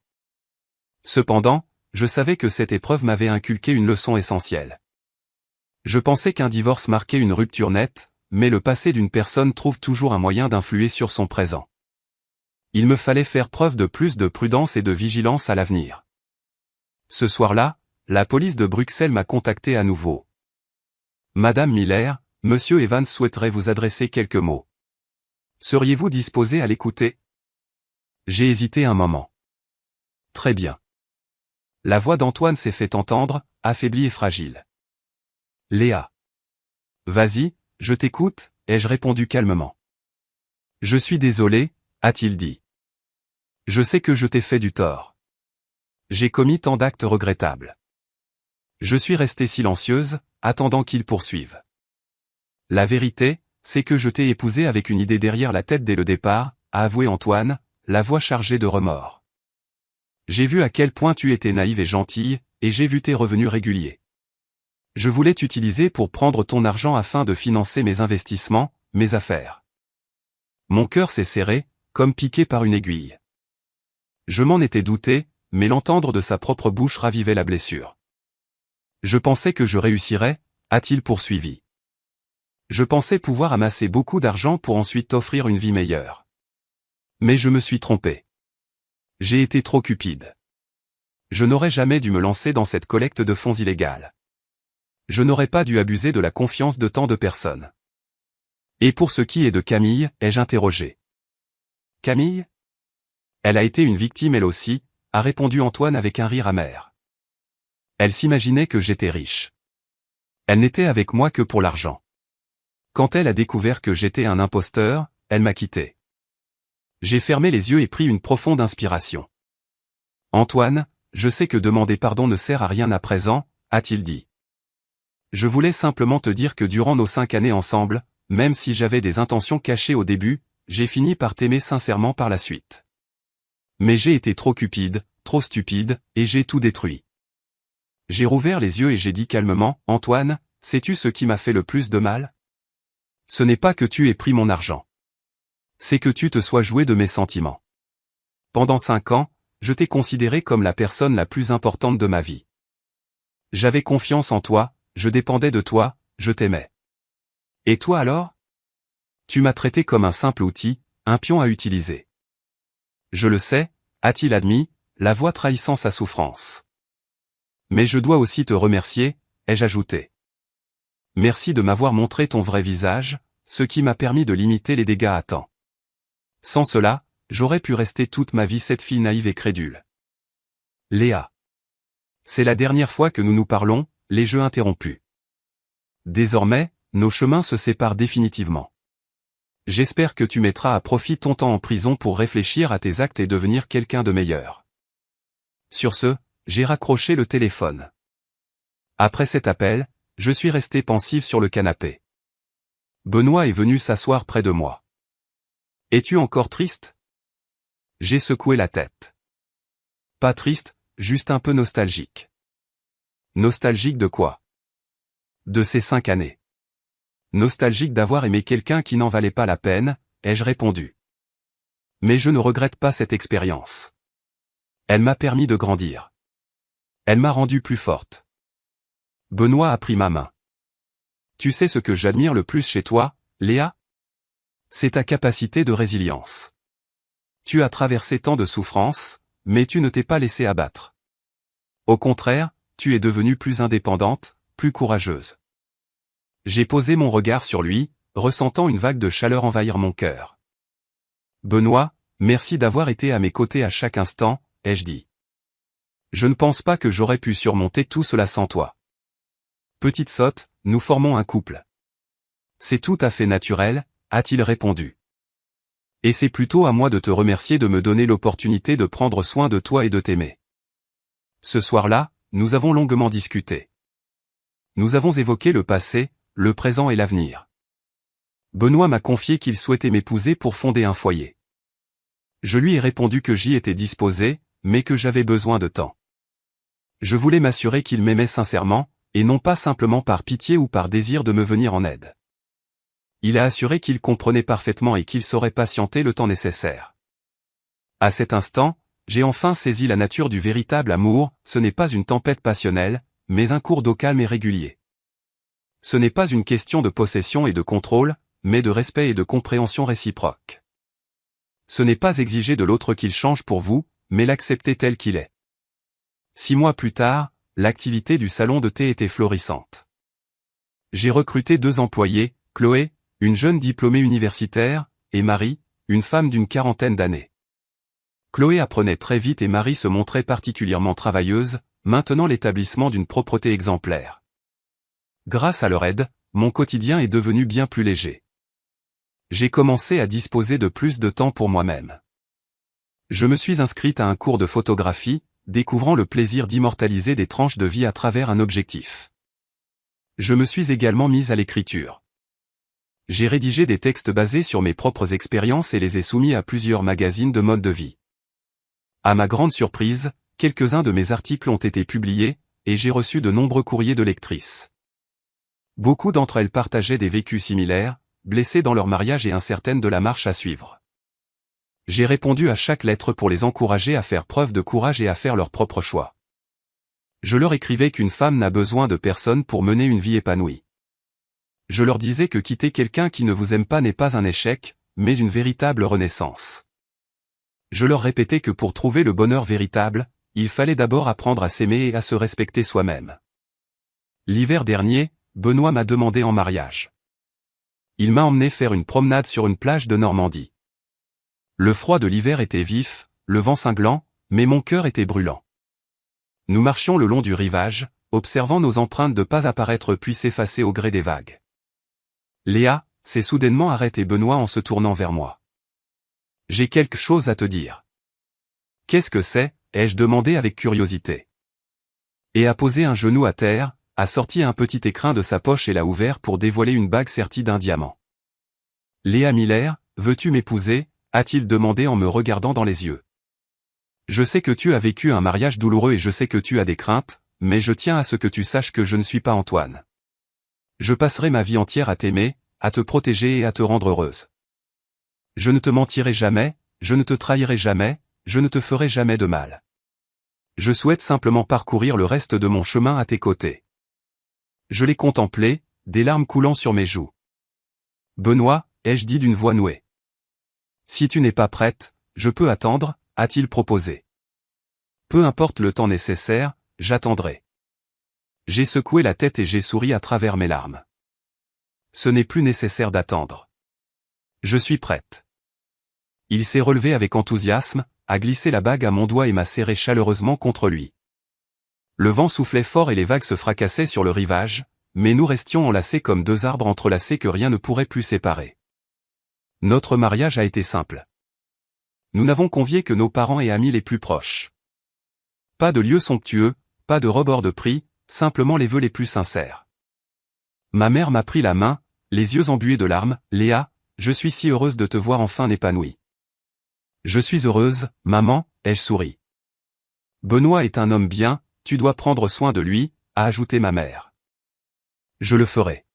Speaker 1: Cependant, je savais que cette épreuve m'avait inculqué une leçon essentielle. Je pensais qu'un divorce marquait une rupture nette, mais le passé d'une personne trouve toujours un moyen d'influer sur son présent. Il me fallait faire preuve de plus de prudence et de vigilance à l'avenir. Ce soir-là, la police de Bruxelles m'a contacté à nouveau. « Madame Miller, Monsieur Evans souhaiterait vous adresser quelques mots. Seriez-vous disposé à l'écouter ?» J'ai hésité un moment. « Très bien. » La voix d'Antoine s'est fait entendre, affaiblie et fragile. « Léa. »« Vas-y, je t'écoute, » ai-je répondu calmement. « Je suis désolé, » a-t-il dit. « Je sais que je t'ai fait du tort. J'ai commis tant d'actes regrettables. » Je suis restée silencieuse, attendant qu'il poursuive. « La vérité, c'est que je t'ai épousée avec une idée derrière la tête dès le départ, » a avoué Antoine, la voix chargée de remords. « J'ai vu à quel point tu étais naïve et gentille, et j'ai vu tes revenus réguliers. Je voulais t'utiliser pour prendre ton argent afin de financer mes investissements, mes affaires. Mon cœur s'est serré, comme piqué par une aiguille. Je m'en étais douté, mais l'entendre de sa propre bouche ravivait la blessure. Je pensais que je réussirais, a-t-il poursuivi. Je pensais pouvoir amasser beaucoup d'argent pour ensuite t'offrir une vie meilleure. Mais je me suis trompé. J'ai été trop cupide. Je n'aurais jamais dû me lancer dans cette collecte de fonds illégale. Je n'aurais pas dû abuser de la confiance de tant de personnes. Et pour ce qui est de Camille, ai-je interrogé. Camille ? Elle a été une victime elle aussi, a répondu Antoine avec un rire amer. Elle s'imaginait que j'étais riche. Elle n'était avec moi que pour l'argent. Quand elle a découvert que j'étais un imposteur, elle m'a quitté. J'ai fermé les yeux et pris une profonde inspiration. Antoine, je sais que demander pardon ne sert à rien à présent, a-t-il dit. Je voulais simplement te dire que durant nos 5 années ensemble, même si j'avais des intentions cachées au début, j'ai fini par t'aimer sincèrement par la suite. Mais j'ai été trop cupide, trop stupide, et j'ai tout détruit. J'ai rouvert les yeux et j'ai dit calmement, Antoine, sais-tu ce qui m'a fait le plus de mal? Ce n'est pas que tu aies pris mon argent. C'est que tu te sois joué de mes sentiments. Pendant 5 ans, je t'ai considéré comme la personne la plus importante de ma vie. J'avais confiance en toi, je dépendais de toi, je t'aimais. Et toi alors? Tu m'as traité comme un simple outil, un pion à utiliser. Je le sais, a-t-il admis, la voix trahissant sa souffrance. Mais je dois aussi te remercier, ai-je ajouté. Merci de m'avoir montré ton vrai visage, ce qui m'a permis de limiter les dégâts à temps. Sans cela, j'aurais pu rester toute ma vie cette fille naïve et crédule. Léa. C'est la dernière fois que nous nous parlons, les jeux interrompus. Désormais, nos chemins se séparent définitivement. J'espère que tu mettras à profit ton temps en prison pour réfléchir à tes actes et devenir quelqu'un de meilleur. Sur ce, j'ai raccroché le téléphone. Après cet appel, je suis resté pensif sur le canapé. Benoît est venu s'asseoir près de moi. Es-tu encore triste? J'ai secoué la tête. Pas triste, juste un peu nostalgique. Nostalgique de quoi? De ces 5 années. Nostalgique d'avoir aimé quelqu'un qui n'en valait pas la peine, ai-je répondu. Mais je ne regrette pas cette expérience. Elle m'a permis de grandir. Elle m'a rendue plus forte. Benoît a pris ma main. Tu sais ce que j'admire le plus chez toi, Léa? C'est ta capacité de résilience. Tu as traversé tant de souffrances, mais tu ne t'es pas laissé abattre. Au contraire, tu es devenue plus indépendante, plus courageuse. J'ai posé mon regard sur lui, ressentant une vague de chaleur envahir mon cœur. Benoît, merci d'avoir été à mes côtés à chaque instant, ai-je dit. Je ne pense pas que j'aurais pu surmonter tout cela sans toi. Petite sotte, nous formons un couple. C'est tout à fait naturel, a-t-il répondu. Et c'est plutôt à moi de te remercier de me donner l'opportunité de prendre soin de toi et de t'aimer. Ce soir-là, nous avons longuement discuté. Nous avons évoqué le passé, le présent et l'avenir. Benoît m'a confié qu'il souhaitait m'épouser pour fonder un foyer. Je lui ai répondu que j'y étais disposé, mais que j'avais besoin de temps. Je voulais m'assurer qu'il m'aimait sincèrement, et non pas simplement par pitié ou par désir de me venir en aide. Il a assuré qu'il comprenait parfaitement et qu'il saurait patienter le temps nécessaire. À cet instant, j'ai enfin saisi la nature du véritable amour, ce n'est pas une tempête passionnelle, mais un cours d'eau calme et régulier. Ce n'est pas une question de possession et de contrôle, mais de respect et de compréhension réciproque. Ce n'est pas exiger de l'autre qu'il change pour vous, mais l'accepter tel qu'il est. 6 mois plus tard, l'activité du salon de thé était florissante. J'ai recruté 2 employés, Chloé, une jeune diplômée universitaire, et Marie, une femme d'une 40aine d'années. Chloé apprenait très vite et Marie se montrait particulièrement travailleuse, maintenant l'établissement d'une propreté exemplaire. Grâce à leur aide, mon quotidien est devenu bien plus léger. J'ai commencé à disposer de plus de temps pour moi-même. Je me suis inscrite à un cours de photographie, découvrant le plaisir d'immortaliser des tranches de vie à travers un objectif. Je me suis également mise à l'écriture. J'ai rédigé des textes basés sur mes propres expériences et les ai soumis à plusieurs magazines de mode de vie. À ma grande surprise, quelques-uns de mes articles ont été publiés, et j'ai reçu de nombreux courriers de lectrices. Beaucoup d'entre elles partageaient des vécus similaires, blessées dans leur mariage et incertaines de la marche à suivre. J'ai répondu à chaque lettre pour les encourager à faire preuve de courage et à faire leur propre choix. Je leur écrivais qu'une femme n'a besoin de personne pour mener une vie épanouie. Je leur disais que quitter quelqu'un qui ne vous aime pas n'est pas un échec, mais une véritable renaissance. Je leur répétais que pour trouver le bonheur véritable, il fallait d'abord apprendre à s'aimer et à se respecter soi-même. L'hiver dernier, Benoît m'a demandé en mariage. Il m'a emmené faire une promenade sur une plage de Normandie. Le froid de l'hiver était vif, le vent cinglant, mais mon cœur était brûlant. Nous marchions le long du rivage, observant nos empreintes de pas apparaître puis s'effacer au gré des vagues. Léa, s'est soudainement arrêté Benoît en se tournant vers moi. J'ai quelque chose à te dire. Qu'est-ce que c'est, ai-je demandé avec curiosité. Et a posé un genou à terre, a sorti un petit écrin de sa poche et l'a ouvert pour dévoiler une bague sertie d'un diamant. Léa Miller, veux-tu m'épouser, a-t-il demandé en me regardant dans les yeux. Je sais que tu as vécu un mariage douloureux et je sais que tu as des craintes, mais je tiens à ce que tu saches que je ne suis pas Antoine. Je passerai ma vie entière à t'aimer, à te protéger et à te rendre heureuse. Je ne te mentirai jamais, je ne te trahirai jamais, je ne te ferai jamais de mal. Je souhaite simplement parcourir le reste de mon chemin à tes côtés. Je l'ai contemplé, des larmes coulant sur mes joues. Benoît, ai-je dit d'une voix nouée. Si tu n'es pas prête, je peux attendre, a-t-il proposé. Peu importe le temps nécessaire, j'attendrai. J'ai secoué la tête et j'ai souri à travers mes larmes. Ce n'est plus nécessaire d'attendre. Je suis prête. Il s'est relevé avec enthousiasme, a glissé la bague à mon doigt et m'a serré chaleureusement contre lui. Le vent soufflait fort et les vagues se fracassaient sur le rivage, mais nous restions enlacés comme deux arbres entrelacés que rien ne pourrait plus séparer. Notre mariage a été simple. Nous n'avons convié que nos parents et amis les plus proches. Pas de lieu somptueux, pas de robe hors de prix, simplement les vœux les plus sincères. Ma mère m'a pris la main, les yeux embués de larmes. Léa, je suis si heureuse de te voir enfin épanouie. Je suis heureuse, maman, ai-je souri. Benoît est un homme bien, tu dois prendre soin de lui, a ajouté ma mère. Je le ferai.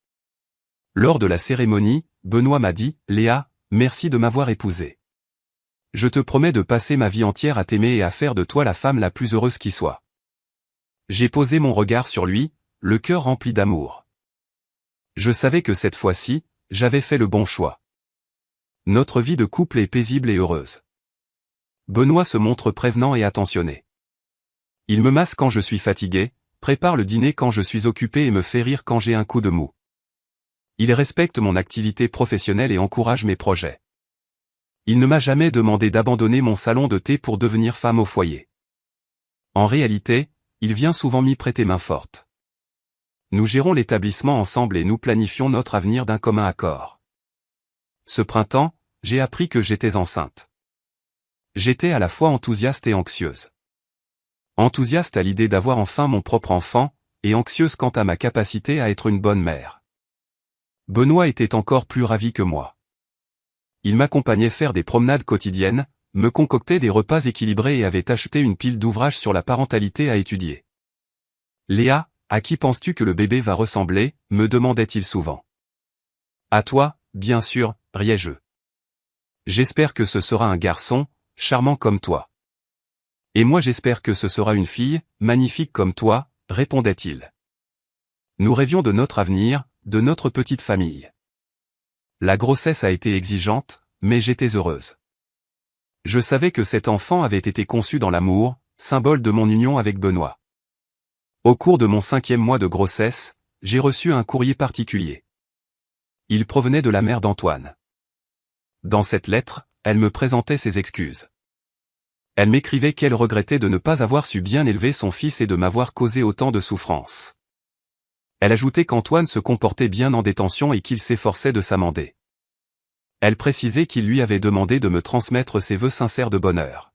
Speaker 1: Lors de la cérémonie, Benoît m'a dit, Léa, merci de m'avoir épousée. Je te promets de passer ma vie entière à t'aimer et à faire de toi la femme la plus heureuse qui soit. J'ai posé mon regard sur lui, le cœur rempli d'amour. Je savais que cette fois-ci, j'avais fait le bon choix. Notre vie de couple est paisible et heureuse. Benoît se montre prévenant et attentionné. Il me masse quand je suis fatigué, prépare le dîner quand je suis occupé et me fait rire quand j'ai un coup de mou. Il respecte mon activité professionnelle et encourage mes projets. Il ne m'a jamais demandé d'abandonner mon salon de thé pour devenir femme au foyer. En réalité, il vient souvent m'y prêter main forte. Nous gérons l'établissement ensemble et nous planifions notre avenir d'un commun accord. Ce printemps, j'ai appris que j'étais enceinte. J'étais à la fois enthousiaste et anxieuse. Enthousiaste à l'idée d'avoir enfin mon propre enfant, et anxieuse quant à ma capacité à être une bonne mère. Benoît était encore plus ravi que moi. Il m'accompagnait faire des promenades quotidiennes, me concoctait des repas équilibrés et avait acheté une pile d'ouvrages sur la parentalité à étudier. Léa, à qui penses-tu que le bébé va ressembler, me demandait-il souvent. À toi, bien sûr, riais-je. J'espère que ce sera un garçon, charmant comme toi. Et moi j'espère que ce sera une fille, magnifique comme toi, répondait-il. Nous rêvions de notre avenir, de notre petite famille. La grossesse a été exigeante, mais j'étais heureuse. Je savais que cet enfant avait été conçu dans l'amour, symbole de mon union avec Benoît. Au cours de mon 5e mois de grossesse, j'ai reçu un courrier particulier. Il provenait de la mère d'Antoine. Dans cette lettre, elle me présentait ses excuses. Elle m'écrivait qu'elle regrettait de ne pas avoir su bien élever son fils et de m'avoir causé autant de souffrance. Elle ajoutait qu'Antoine se comportait bien en détention et qu'il s'efforçait de s'amender. Elle précisait qu'il lui avait demandé de me transmettre ses vœux sincères de bonheur.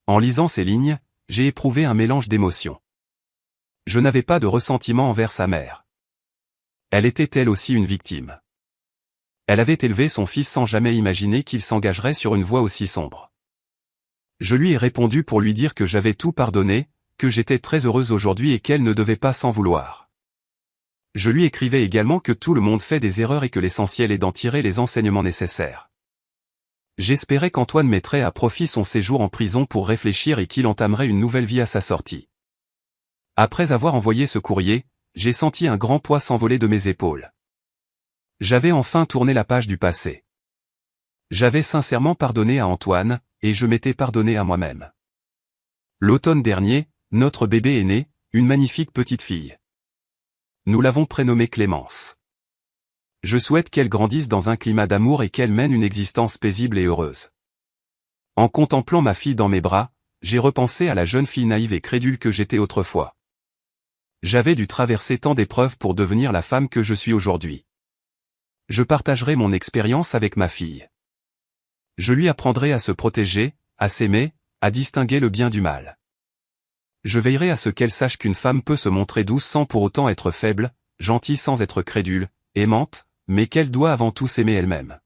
Speaker 1: En lisant ces lignes, j'ai éprouvé un mélange d'émotions. Je n'avais pas de ressentiment envers sa mère. Elle était elle aussi une victime. Elle avait élevé son fils sans jamais imaginer qu'il s'engagerait sur une voie aussi sombre. Je lui ai répondu pour lui dire que j'avais tout pardonné, que j'étais très heureuse aujourd'hui et qu'elle ne devait pas s'en vouloir. Je lui écrivais également que tout le monde fait des erreurs et que l'essentiel est d'en tirer les enseignements nécessaires. J'espérais qu'Antoine mettrait à profit son séjour en prison pour réfléchir et qu'il entamerait une nouvelle vie à sa sortie. Après avoir envoyé ce courrier, j'ai senti un grand poids s'envoler de mes épaules. J'avais enfin tourné la page du passé. J'avais sincèrement pardonné à Antoine, et je m'étais pardonné à moi-même. L'automne dernier, notre bébé est né, une magnifique petite fille. Nous l'avons prénommée Clémence. Je souhaite qu'elle grandisse dans un climat d'amour et qu'elle mène une existence paisible et heureuse. En contemplant ma fille dans mes bras, j'ai repensé à la jeune fille naïve et crédule que j'étais autrefois. J'avais dû traverser tant d'épreuves pour devenir la femme que je suis aujourd'hui. Je partagerai mon expérience avec ma fille. Je lui apprendrai à se protéger, à s'aimer, à distinguer le bien du mal. Je veillerai à ce qu'elle sache qu'une femme peut se montrer douce sans pour autant être faible, gentille sans être crédule, aimante, mais qu'elle doit avant tout s'aimer elle-même.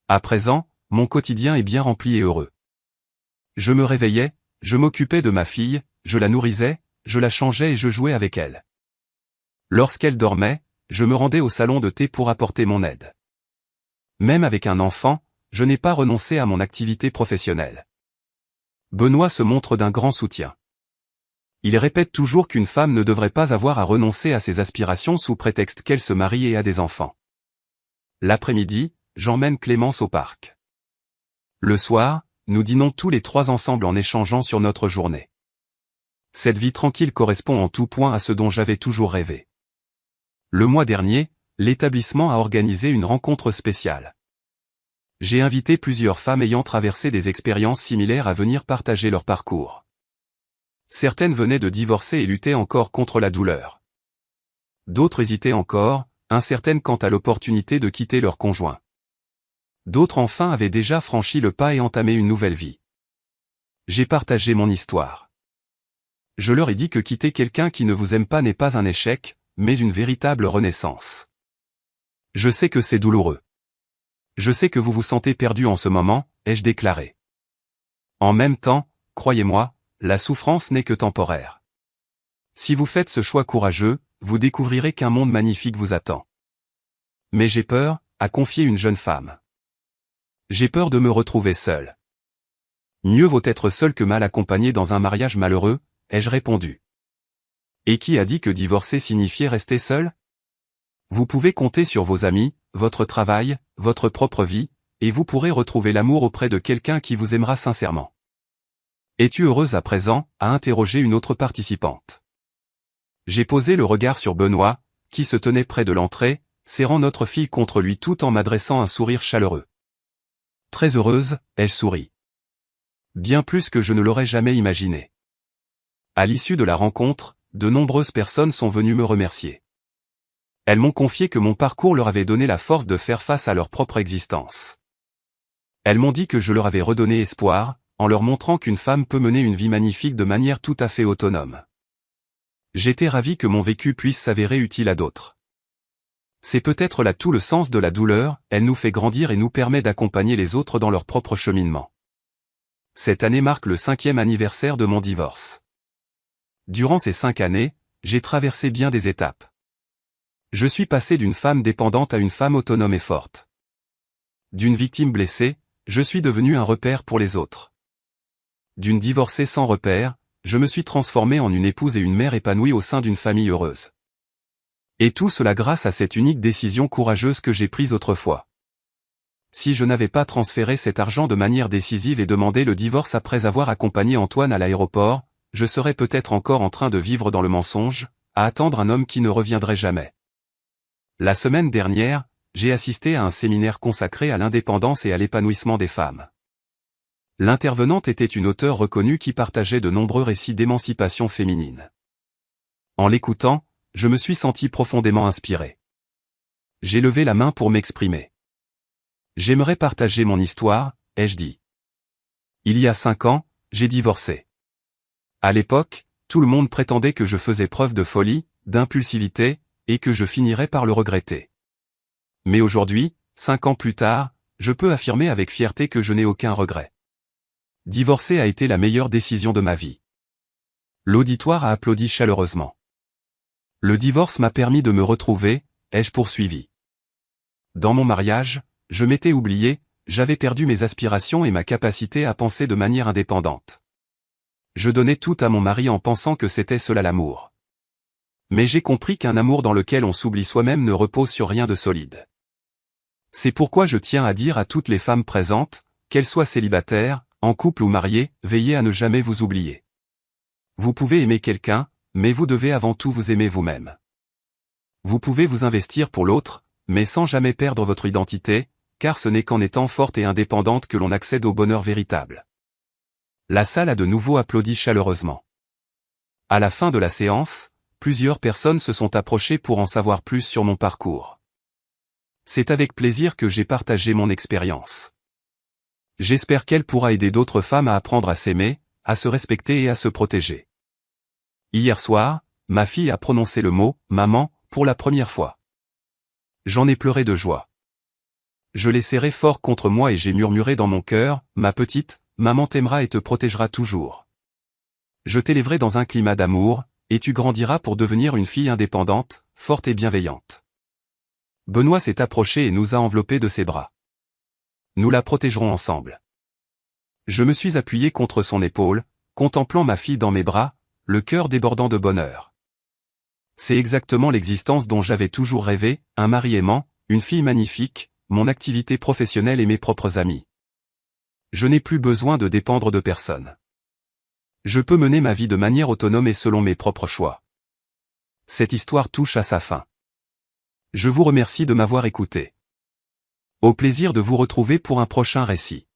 Speaker 1: À présent, mon quotidien est bien rempli et heureux. Je me réveillais, je m'occupais de ma fille, je la nourrissais, je la changeais et je jouais avec elle. Lorsqu'elle dormait, je me rendais au salon de thé pour apporter mon aide. Même avec un enfant, je n'ai pas renoncé à mon activité professionnelle. Benoît se montre d'un grand soutien. Il répète toujours qu'une femme ne devrait pas avoir à renoncer à ses aspirations sous prétexte qu'elle se marie et a des enfants. L'après-midi, j'emmène Clémence au parc. Le soir, nous dînons tous les trois ensemble en échangeant sur notre journée. Cette vie tranquille correspond en tout point à ce dont j'avais toujours rêvé. Le mois dernier, l'établissement a organisé une rencontre spéciale. J'ai invité plusieurs femmes ayant traversé des expériences similaires à venir partager leur parcours. Certaines venaient de divorcer et luttaient encore contre la douleur. D'autres hésitaient encore, incertaines quant à l'opportunité de quitter leur conjoint. D'autres enfin avaient déjà franchi le pas et entamé une nouvelle vie. J'ai partagé mon histoire. Je leur ai dit que quitter quelqu'un qui ne vous aime pas n'est pas un échec, mais une véritable renaissance. Je sais que c'est douloureux. Je sais que vous vous sentez perdu en ce moment, ai-je déclaré. En même temps, croyez-moi, la souffrance n'est que temporaire. Si vous faites ce choix courageux, vous découvrirez qu'un monde magnifique vous attend. Mais j'ai peur, a confié une jeune femme. J'ai peur de me retrouver seule. Mieux vaut être seul que mal accompagné dans un mariage malheureux, ai-je répondu. Et qui a dit que divorcer signifiait rester seul? Vous pouvez compter sur vos amis, votre travail, votre propre vie, et vous pourrez retrouver l'amour auprès de quelqu'un qui vous aimera sincèrement. Es-tu heureuse à présent, a interrogé une autre participante. J'ai posé le regard sur Benoît, qui se tenait près de l'entrée, serrant notre fille contre lui tout en m'adressant un sourire chaleureux. Très heureuse, ai-je souri. Bien plus que je ne l'aurais jamais imaginé. À l'issue de la rencontre, de nombreuses personnes sont venues me remercier. Elles m'ont confié que mon parcours leur avait donné la force de faire face à leur propre existence. Elles m'ont dit que je leur avais redonné espoir, en leur montrant qu'une femme peut mener une vie magnifique de manière tout à fait autonome. J'étais ravi que mon vécu puisse s'avérer utile à d'autres. C'est peut-être là tout le sens de la douleur, elle nous fait grandir et nous permet d'accompagner les autres dans leur propre cheminement. Cette année marque le 5e anniversaire de mon divorce. Durant ces 5 années, j'ai traversé bien des étapes. Je suis passé d'une femme dépendante à une femme autonome et forte. D'une victime blessée, je suis devenu un repère pour les autres. D'une divorcée sans repère, je me suis transformé en une épouse et une mère épanouie au sein d'une famille heureuse. Et tout cela grâce à cette unique décision courageuse que j'ai prise autrefois. Si je n'avais pas transféré cet argent de manière décisive et demandé le divorce après avoir accompagné Antoine à l'aéroport, je serais peut-être encore en train de vivre dans le mensonge, à attendre un homme qui ne reviendrait jamais. La semaine dernière, j'ai assisté à un séminaire consacré à l'indépendance et à l'épanouissement des femmes. L'intervenante était une auteure reconnue qui partageait de nombreux récits d'émancipation féminine. En l'écoutant, je me suis senti profondément inspiré. J'ai levé la main pour m'exprimer. J'aimerais partager mon histoire, ai-je dit. Il y a 5 ans, j'ai divorcé. À l'époque, tout le monde prétendait que je faisais preuve de folie, d'impulsivité, et que je finirais par le regretter. Mais aujourd'hui, 5 ans plus tard, je peux affirmer avec fierté que je n'ai aucun regret. Divorcer a été la meilleure décision de ma vie. L'auditoire a applaudi chaleureusement. Le divorce m'a permis de me retrouver, ai-je poursuivi. Dans mon mariage, je m'étais oublié, j'avais perdu mes aspirations et ma capacité à penser de manière indépendante. Je donnais tout à mon mari en pensant que c'était cela l'amour. Mais j'ai compris qu'un amour dans lequel on s'oublie soi-même ne repose sur rien de solide. C'est pourquoi je tiens à dire à toutes les femmes présentes, qu'elles soient célibataires, en couple ou mariées, veillez à ne jamais vous oublier. Vous pouvez aimer quelqu'un, mais vous devez avant tout vous aimer vous-même. Vous pouvez vous investir pour l'autre, mais sans jamais perdre votre identité, car ce n'est qu'en étant forte et indépendante que l'on accède au bonheur véritable. La salle a de nouveau applaudi chaleureusement. À la fin de la séance, plusieurs personnes se sont approchées pour en savoir plus sur mon parcours. C'est avec plaisir que j'ai partagé mon expérience. J'espère qu'elle pourra aider d'autres femmes à apprendre à s'aimer, à se respecter et à se protéger. Hier soir, ma fille a prononcé le mot « maman » pour la première fois. J'en ai pleuré de joie. Je l'ai serrée fort contre moi et j'ai murmuré dans mon cœur « ma petite, maman t'aimera et te protégera toujours. Je t'élèverai dans un climat d'amour, et tu grandiras pour devenir une fille indépendante, forte et bienveillante. Benoît s'est approché et nous a enveloppés de ses bras. Nous la protégerons ensemble. Je me suis appuyé contre son épaule, contemplant ma fille dans mes bras, le cœur débordant de bonheur. C'est exactement l'existence dont j'avais toujours rêvé, un mari aimant, une fille magnifique, mon activité professionnelle et mes propres amis. Je n'ai plus besoin de dépendre de personne. Je peux mener ma vie de manière autonome et selon mes propres choix. Cette histoire touche à sa fin. Je vous remercie de m'avoir écouté. Au plaisir de vous retrouver pour un prochain récit.